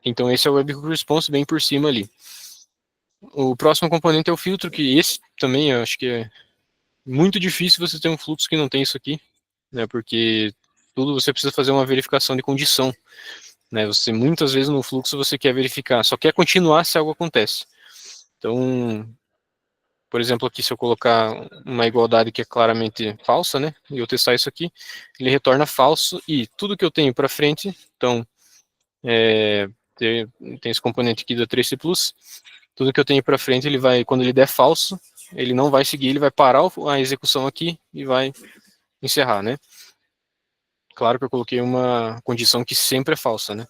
Speaker 2: Então, esse é o webhook response bem por cima ali. O próximo componente é o filtro, que esse também eu acho que é muito difícil você ter um fluxo que não tem isso aqui, né? Porque tudo você precisa fazer uma verificação de condição, né? Você muitas vezes no fluxo você quer verificar, só quer continuar se algo acontece. Então, por exemplo, aqui se eu colocar uma igualdade que é claramente falsa, né? E eu testar isso aqui, ele retorna falso e tudo que eu tenho para frente, então tem esse componente aqui da Trace Plus, tudo que eu tenho para frente ele vai, quando ele der falso, ele não vai seguir, ele vai parar a execução aqui e vai encerrar, né? Claro que eu coloquei uma condição que sempre é falsa, né?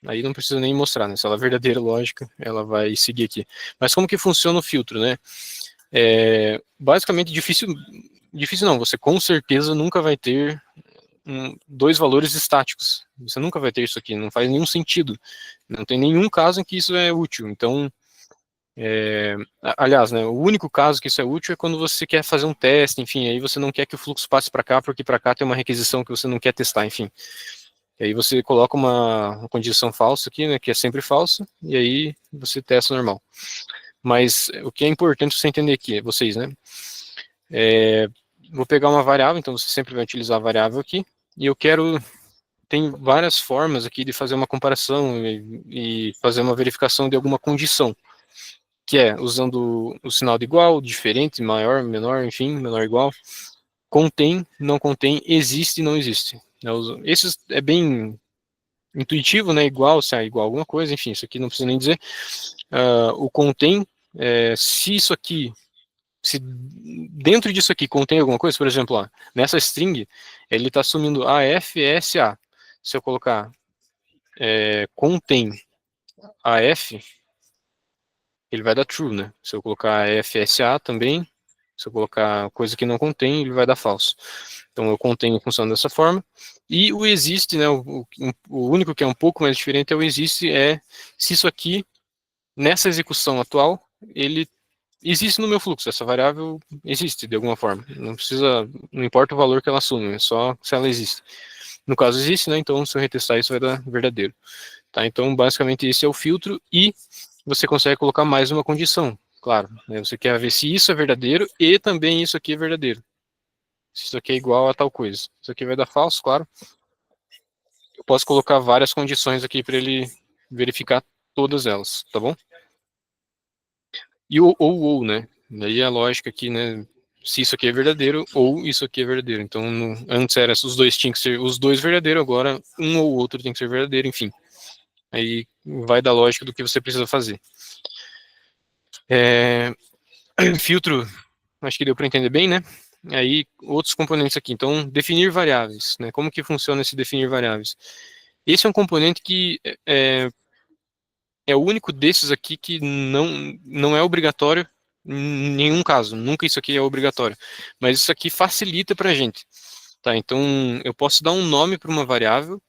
Speaker 2: Aí não precisa nem mostrar, né? Se ela é verdadeira, lógica, ela vai seguir aqui. Mas como que funciona o filtro, né? Basicamente, difícil não, você com certeza nunca vai ter dois valores estáticos. Você nunca vai ter isso aqui, não faz nenhum sentido. Não tem nenhum caso em que isso é útil. Então, aliás, né, o único caso que isso é útil é quando você quer fazer um teste, enfim, aí você não quer que o fluxo passe para cá, porque para cá tem uma requisição que você não quer testar, enfim. E aí você coloca uma condição falsa aqui, né, que é sempre falsa, e aí você testa normal. Mas o que é importante você entender aqui, vocês, né? Vou pegar uma variável, então você sempre vai utilizar a variável aqui, e eu quero, tem várias formas aqui de fazer uma comparação e fazer uma verificação de alguma condição, que é usando o sinal de igual, diferente, maior, menor, enfim, menor, igual, contém, não contém, existe, não existe. Esse é bem intuitivo, né? Igual, se é igual a alguma coisa, enfim, isso aqui não precisa nem dizer. O contém, se isso aqui, se dentro disso aqui contém alguma coisa, por exemplo, ó, nessa string, ele está assumindo AFSA. Se eu colocar contém AF, ele vai dar true, né? Se eu colocar AFSA também, se eu colocar coisa que não contém, ele vai dar falso. Então eu contenho funciona dessa forma. E o existe, né, o único que é um pouco mais diferente é o existe, se isso aqui, nessa execução atual, ele existe no meu fluxo, essa variável existe de alguma forma. Não importa o valor que ela assume, é só se ela existe. No caso existe, né, então se eu retestar isso vai dar verdadeiro. Tá, então basicamente esse é o filtro e você consegue colocar mais uma condição. Claro, né, você quer ver se isso é verdadeiro e também isso aqui é verdadeiro. Se isso aqui é igual a tal coisa. Isso aqui vai dar falso, claro. Eu posso colocar várias condições aqui para ele verificar todas elas, tá bom? E ou, né? Daí a lógica aqui, né? Se isso aqui é verdadeiro ou isso aqui é verdadeiro. Então, antes era os dois tinham que ser os dois verdadeiros, agora um ou outro tem que ser verdadeiro, enfim. Aí vai da lógica do que você precisa fazer. Filtro, acho que deu para entender bem, né? Aí, outros componentes aqui. Então, definir variáveis, né? Como que funciona esse definir variáveis? Esse é um componente que é o único desses aqui que não é obrigatório em nenhum caso. Nunca isso aqui é obrigatório. Mas isso aqui facilita para a gente. Tá? Então, eu posso dar um nome para uma variável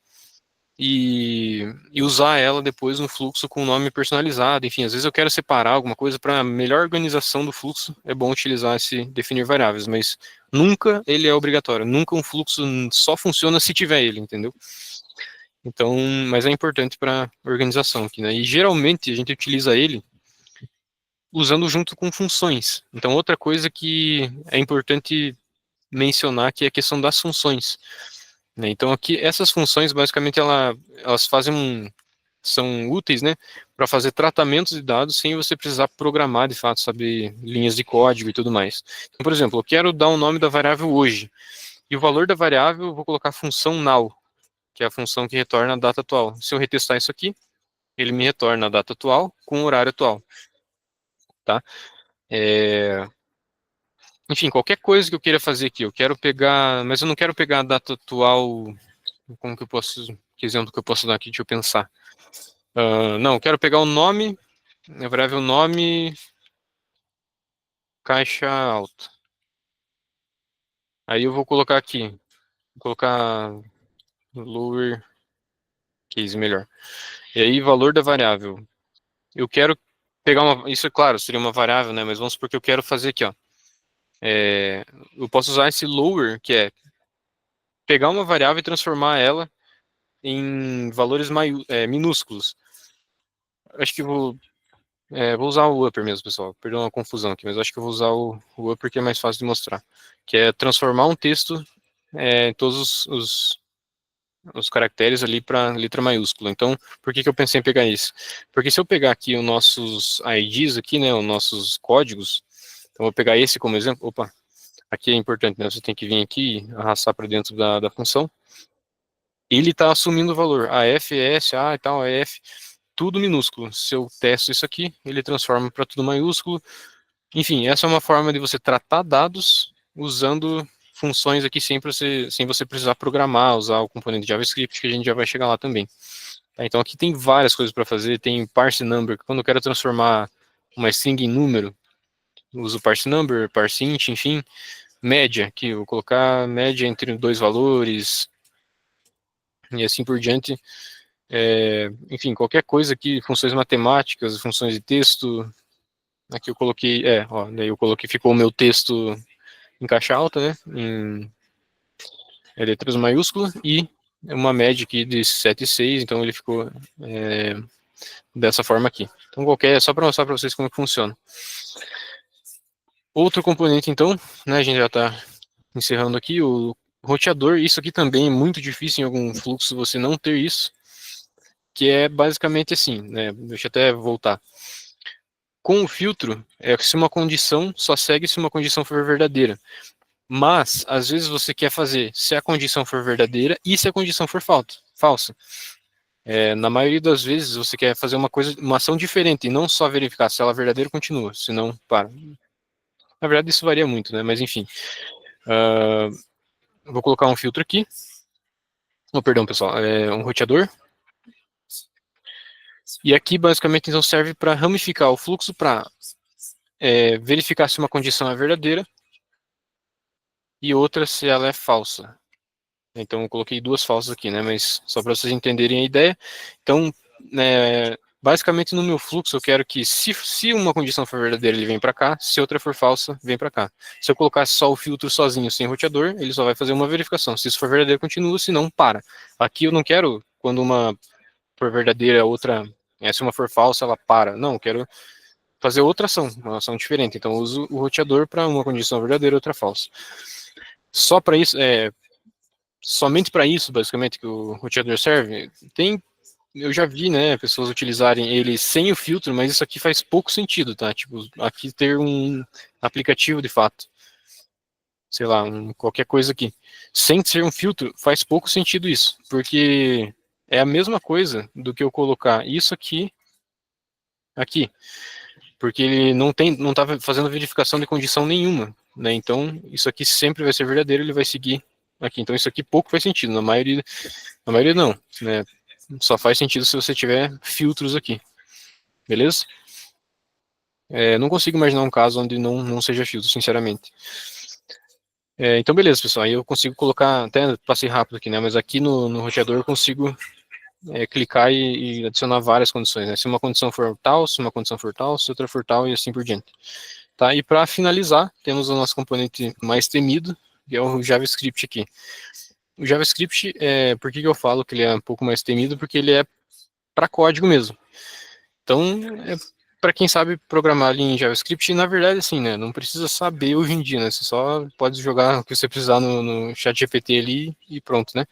Speaker 2: e usar ela depois no fluxo com um nome personalizado. Enfim, às vezes eu quero separar alguma coisa para melhor organização do fluxo. É bom utilizar esse definir variáveis, mas nunca ele é obrigatório. Nunca um fluxo só funciona se tiver ele, entendeu? Então, mas é importante para organização aqui, né? E geralmente a gente utiliza ele usando junto com funções. Então, outra coisa que é importante mencionar que é a questão das funções, né? Então, aqui essas funções basicamente elas fazem são úteis, né, para fazer tratamentos de dados sem você precisar programar de fato, saber linhas de código e tudo mais. Então, por exemplo, eu quero dar o nome da variável hoje e o valor da variável eu vou colocar a função now, que é a função que retorna a data atual. Se eu retestar isso aqui, ele me retorna a data atual com o horário atual, tá? Enfim, qualquer coisa que eu queira fazer aqui, eu quero pegar, mas eu não quero pegar a data atual, como que eu posso, que exemplo que eu posso dar aqui, deixa eu pensar. Não, eu quero pegar o nome, a variável nome, caixa alta. Aí eu vou colocar aqui, vou colocar lower case melhor. E aí, valor da variável. Eu quero pegar isso é claro, seria uma variável, né? Mas vamos supor que eu quero fazer aqui, ó. Eu posso usar esse lower, que é pegar uma variável e transformar ela em valores minúsculos. Acho que vou usar o upper mesmo, pessoal. Perdão a confusão aqui, mas acho que eu vou usar o upper que é mais fácil de mostrar. Que é transformar um texto em todos os caracteres ali para letra maiúscula. Então, por que eu pensei em pegar isso? Porque se eu pegar aqui os nossos IDs aqui, né, os nossos códigos, então eu vou pegar esse como exemplo. Opa, aqui é importante, né? Você tem que vir aqui e arrastar para dentro da função. Ele está assumindo o valor. AF, ES, A e tal, EF, tudo minúsculo. Se eu testo isso aqui, ele transforma para tudo maiúsculo. Enfim, essa é uma forma de você tratar dados usando funções aqui sem você precisar programar, usar o componente JavaScript, que a gente já vai chegar lá também. Tá, então aqui tem várias coisas para fazer, tem parse number, quando eu quero transformar uma string em número, uso parse number, parse int, enfim, média, que eu vou colocar média entre dois valores, e assim por diante. Enfim, qualquer coisa aqui, funções matemáticas, funções de texto, aqui eu coloquei, daí eu coloquei, ficou o meu texto em caixa alta, né, em letras maiúsculas, e uma média aqui de 7,6, então ele ficou dessa forma aqui. Então só para mostrar para vocês como que funciona. Outro componente então, né, a gente já está encerrando aqui, o roteador. Isso aqui também é muito difícil em algum fluxo você não ter isso, que é basicamente assim, né, deixa eu até voltar. Com o filtro, se uma condição só segue se uma condição for verdadeira. Mas, às vezes você quer fazer se a condição for verdadeira e se a condição for falsa. Na maioria das vezes você quer fazer uma ação diferente e não só verificar se ela é verdadeira continua, senão para. Na verdade isso varia muito, né? Mas enfim. Vou colocar um filtro aqui. Oh, perdão, pessoal. Um roteador. E aqui basicamente então serve para ramificar o fluxo para verificar se uma condição é verdadeira e outra se ela é falsa. Então eu coloquei duas falsas aqui, né? Mas só para vocês entenderem a ideia. Então, basicamente no meu fluxo eu quero que se uma condição for verdadeira ele vem para cá, se outra for falsa vem para cá. Se eu colocar só o filtro sozinho sem roteador, ele só vai fazer uma verificação. Se isso for verdadeiro continua, se não para. Aqui eu não quero quando uma for verdadeira, a outra, se uma for falsa ela para. Não, eu quero fazer outra ação, uma ação diferente. Então eu uso o roteador para uma condição verdadeira e outra falsa. Só para isso, somente para isso, basicamente, que o roteador serve. Eu já vi, né, pessoas utilizarem ele sem o filtro, mas isso aqui faz pouco sentido, tá? Tipo, aqui ter um aplicativo de fato. Sei lá, qualquer coisa aqui. Sem ser um filtro, faz pouco sentido isso, porque é a mesma coisa do que eu colocar isso aqui, porque ele não tá fazendo verificação de condição nenhuma, né? Então, isso aqui sempre vai ser verdadeiro, ele vai seguir aqui. Então, isso aqui pouco faz sentido, na maioria não, né? Só faz sentido se você tiver filtros aqui, beleza? Não consigo imaginar um caso onde não seja filtro, sinceramente. Então, beleza, pessoal. Aí eu consigo colocar, até passei rápido aqui, né? Mas aqui no roteador eu consigo clicar e adicionar várias condições, né? Se uma condição for tal, se uma condição for tal, se outra for tal e assim por diante. Tá? E para finalizar, temos o nosso componente mais temido, que é o JavaScript aqui. o JavaScript, por que eu falo que ele é um pouco mais temido? Porque ele é para código mesmo. Então, para quem sabe programar ali em JavaScript, na verdade, assim, né, não precisa saber hoje em dia, né, você só pode jogar o que você precisar no ChatGPT ali e pronto, né.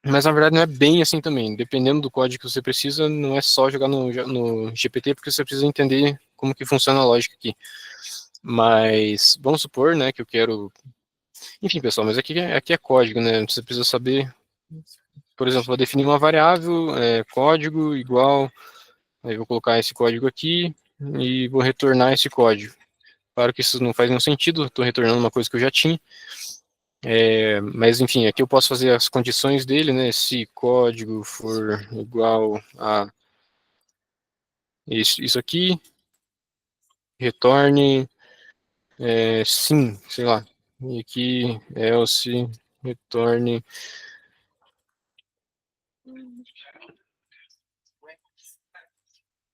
Speaker 2: Mas na verdade não é bem assim também, dependendo do código que você precisa, não é só jogar no GPT, porque você precisa entender como que funciona a lógica aqui. Mas vamos supor, né, que eu quero... Enfim, pessoal, mas aqui é código, né, você precisa saber, por exemplo, vou definir uma variável, código igual... Aí vou colocar esse código aqui e vou retornar esse código. Claro que isso não faz nenhum sentido, estou retornando uma coisa que eu já tinha. Mas enfim, aqui eu posso fazer as condições dele, né? Se código for igual a isso aqui, retorne sim, sei lá. E aqui else retorne...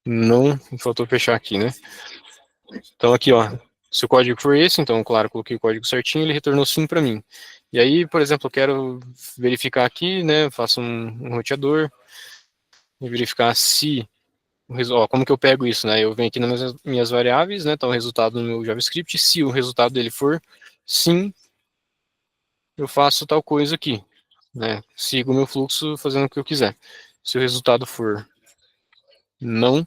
Speaker 2: Não, faltou fechar aqui, né? Então aqui, ó, se o código for esse, então, claro, coloquei o código certinho, ele retornou sim para mim. E aí, por exemplo, eu quero verificar aqui, né, faço um roteador, e verificar se, como que eu pego isso, né, eu venho aqui nas minhas variáveis, né, tá o resultado no meu JavaScript, se o resultado dele for sim, eu faço tal coisa aqui, né, sigo o meu fluxo fazendo o que eu quiser. Se o resultado for não,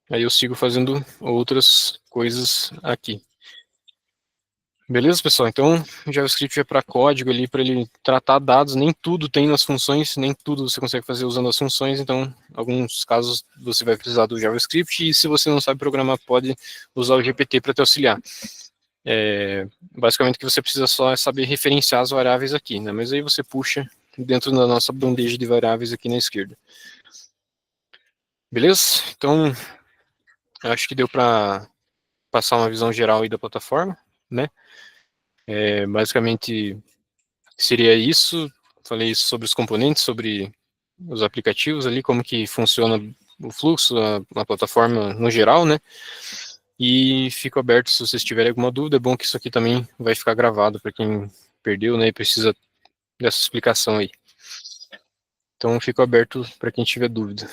Speaker 2: aí eu sigo fazendo outras coisas aqui. Beleza, pessoal? Então, o JavaScript é para código ali, para ele tratar dados, nem tudo tem nas funções, nem tudo você consegue fazer usando as funções, então, em alguns casos, você vai precisar do JavaScript, e se você não sabe programar, pode usar o GPT para te auxiliar. Basicamente, o que você precisa só é saber referenciar as variáveis aqui, né? Mas aí você puxa dentro da nossa bandeja de variáveis aqui na esquerda. Beleza? Então, acho que deu para passar uma visão geral aí da plataforma, né? Basicamente, seria isso. Falei sobre os componentes, sobre os aplicativos ali, como que funciona o fluxo, a plataforma no geral, né? E fico aberto se vocês tiverem alguma dúvida. É bom que isso aqui também vai ficar gravado para quem perdeu, né? E precisa dessa explicação aí. Então, fico aberto para quem tiver dúvida.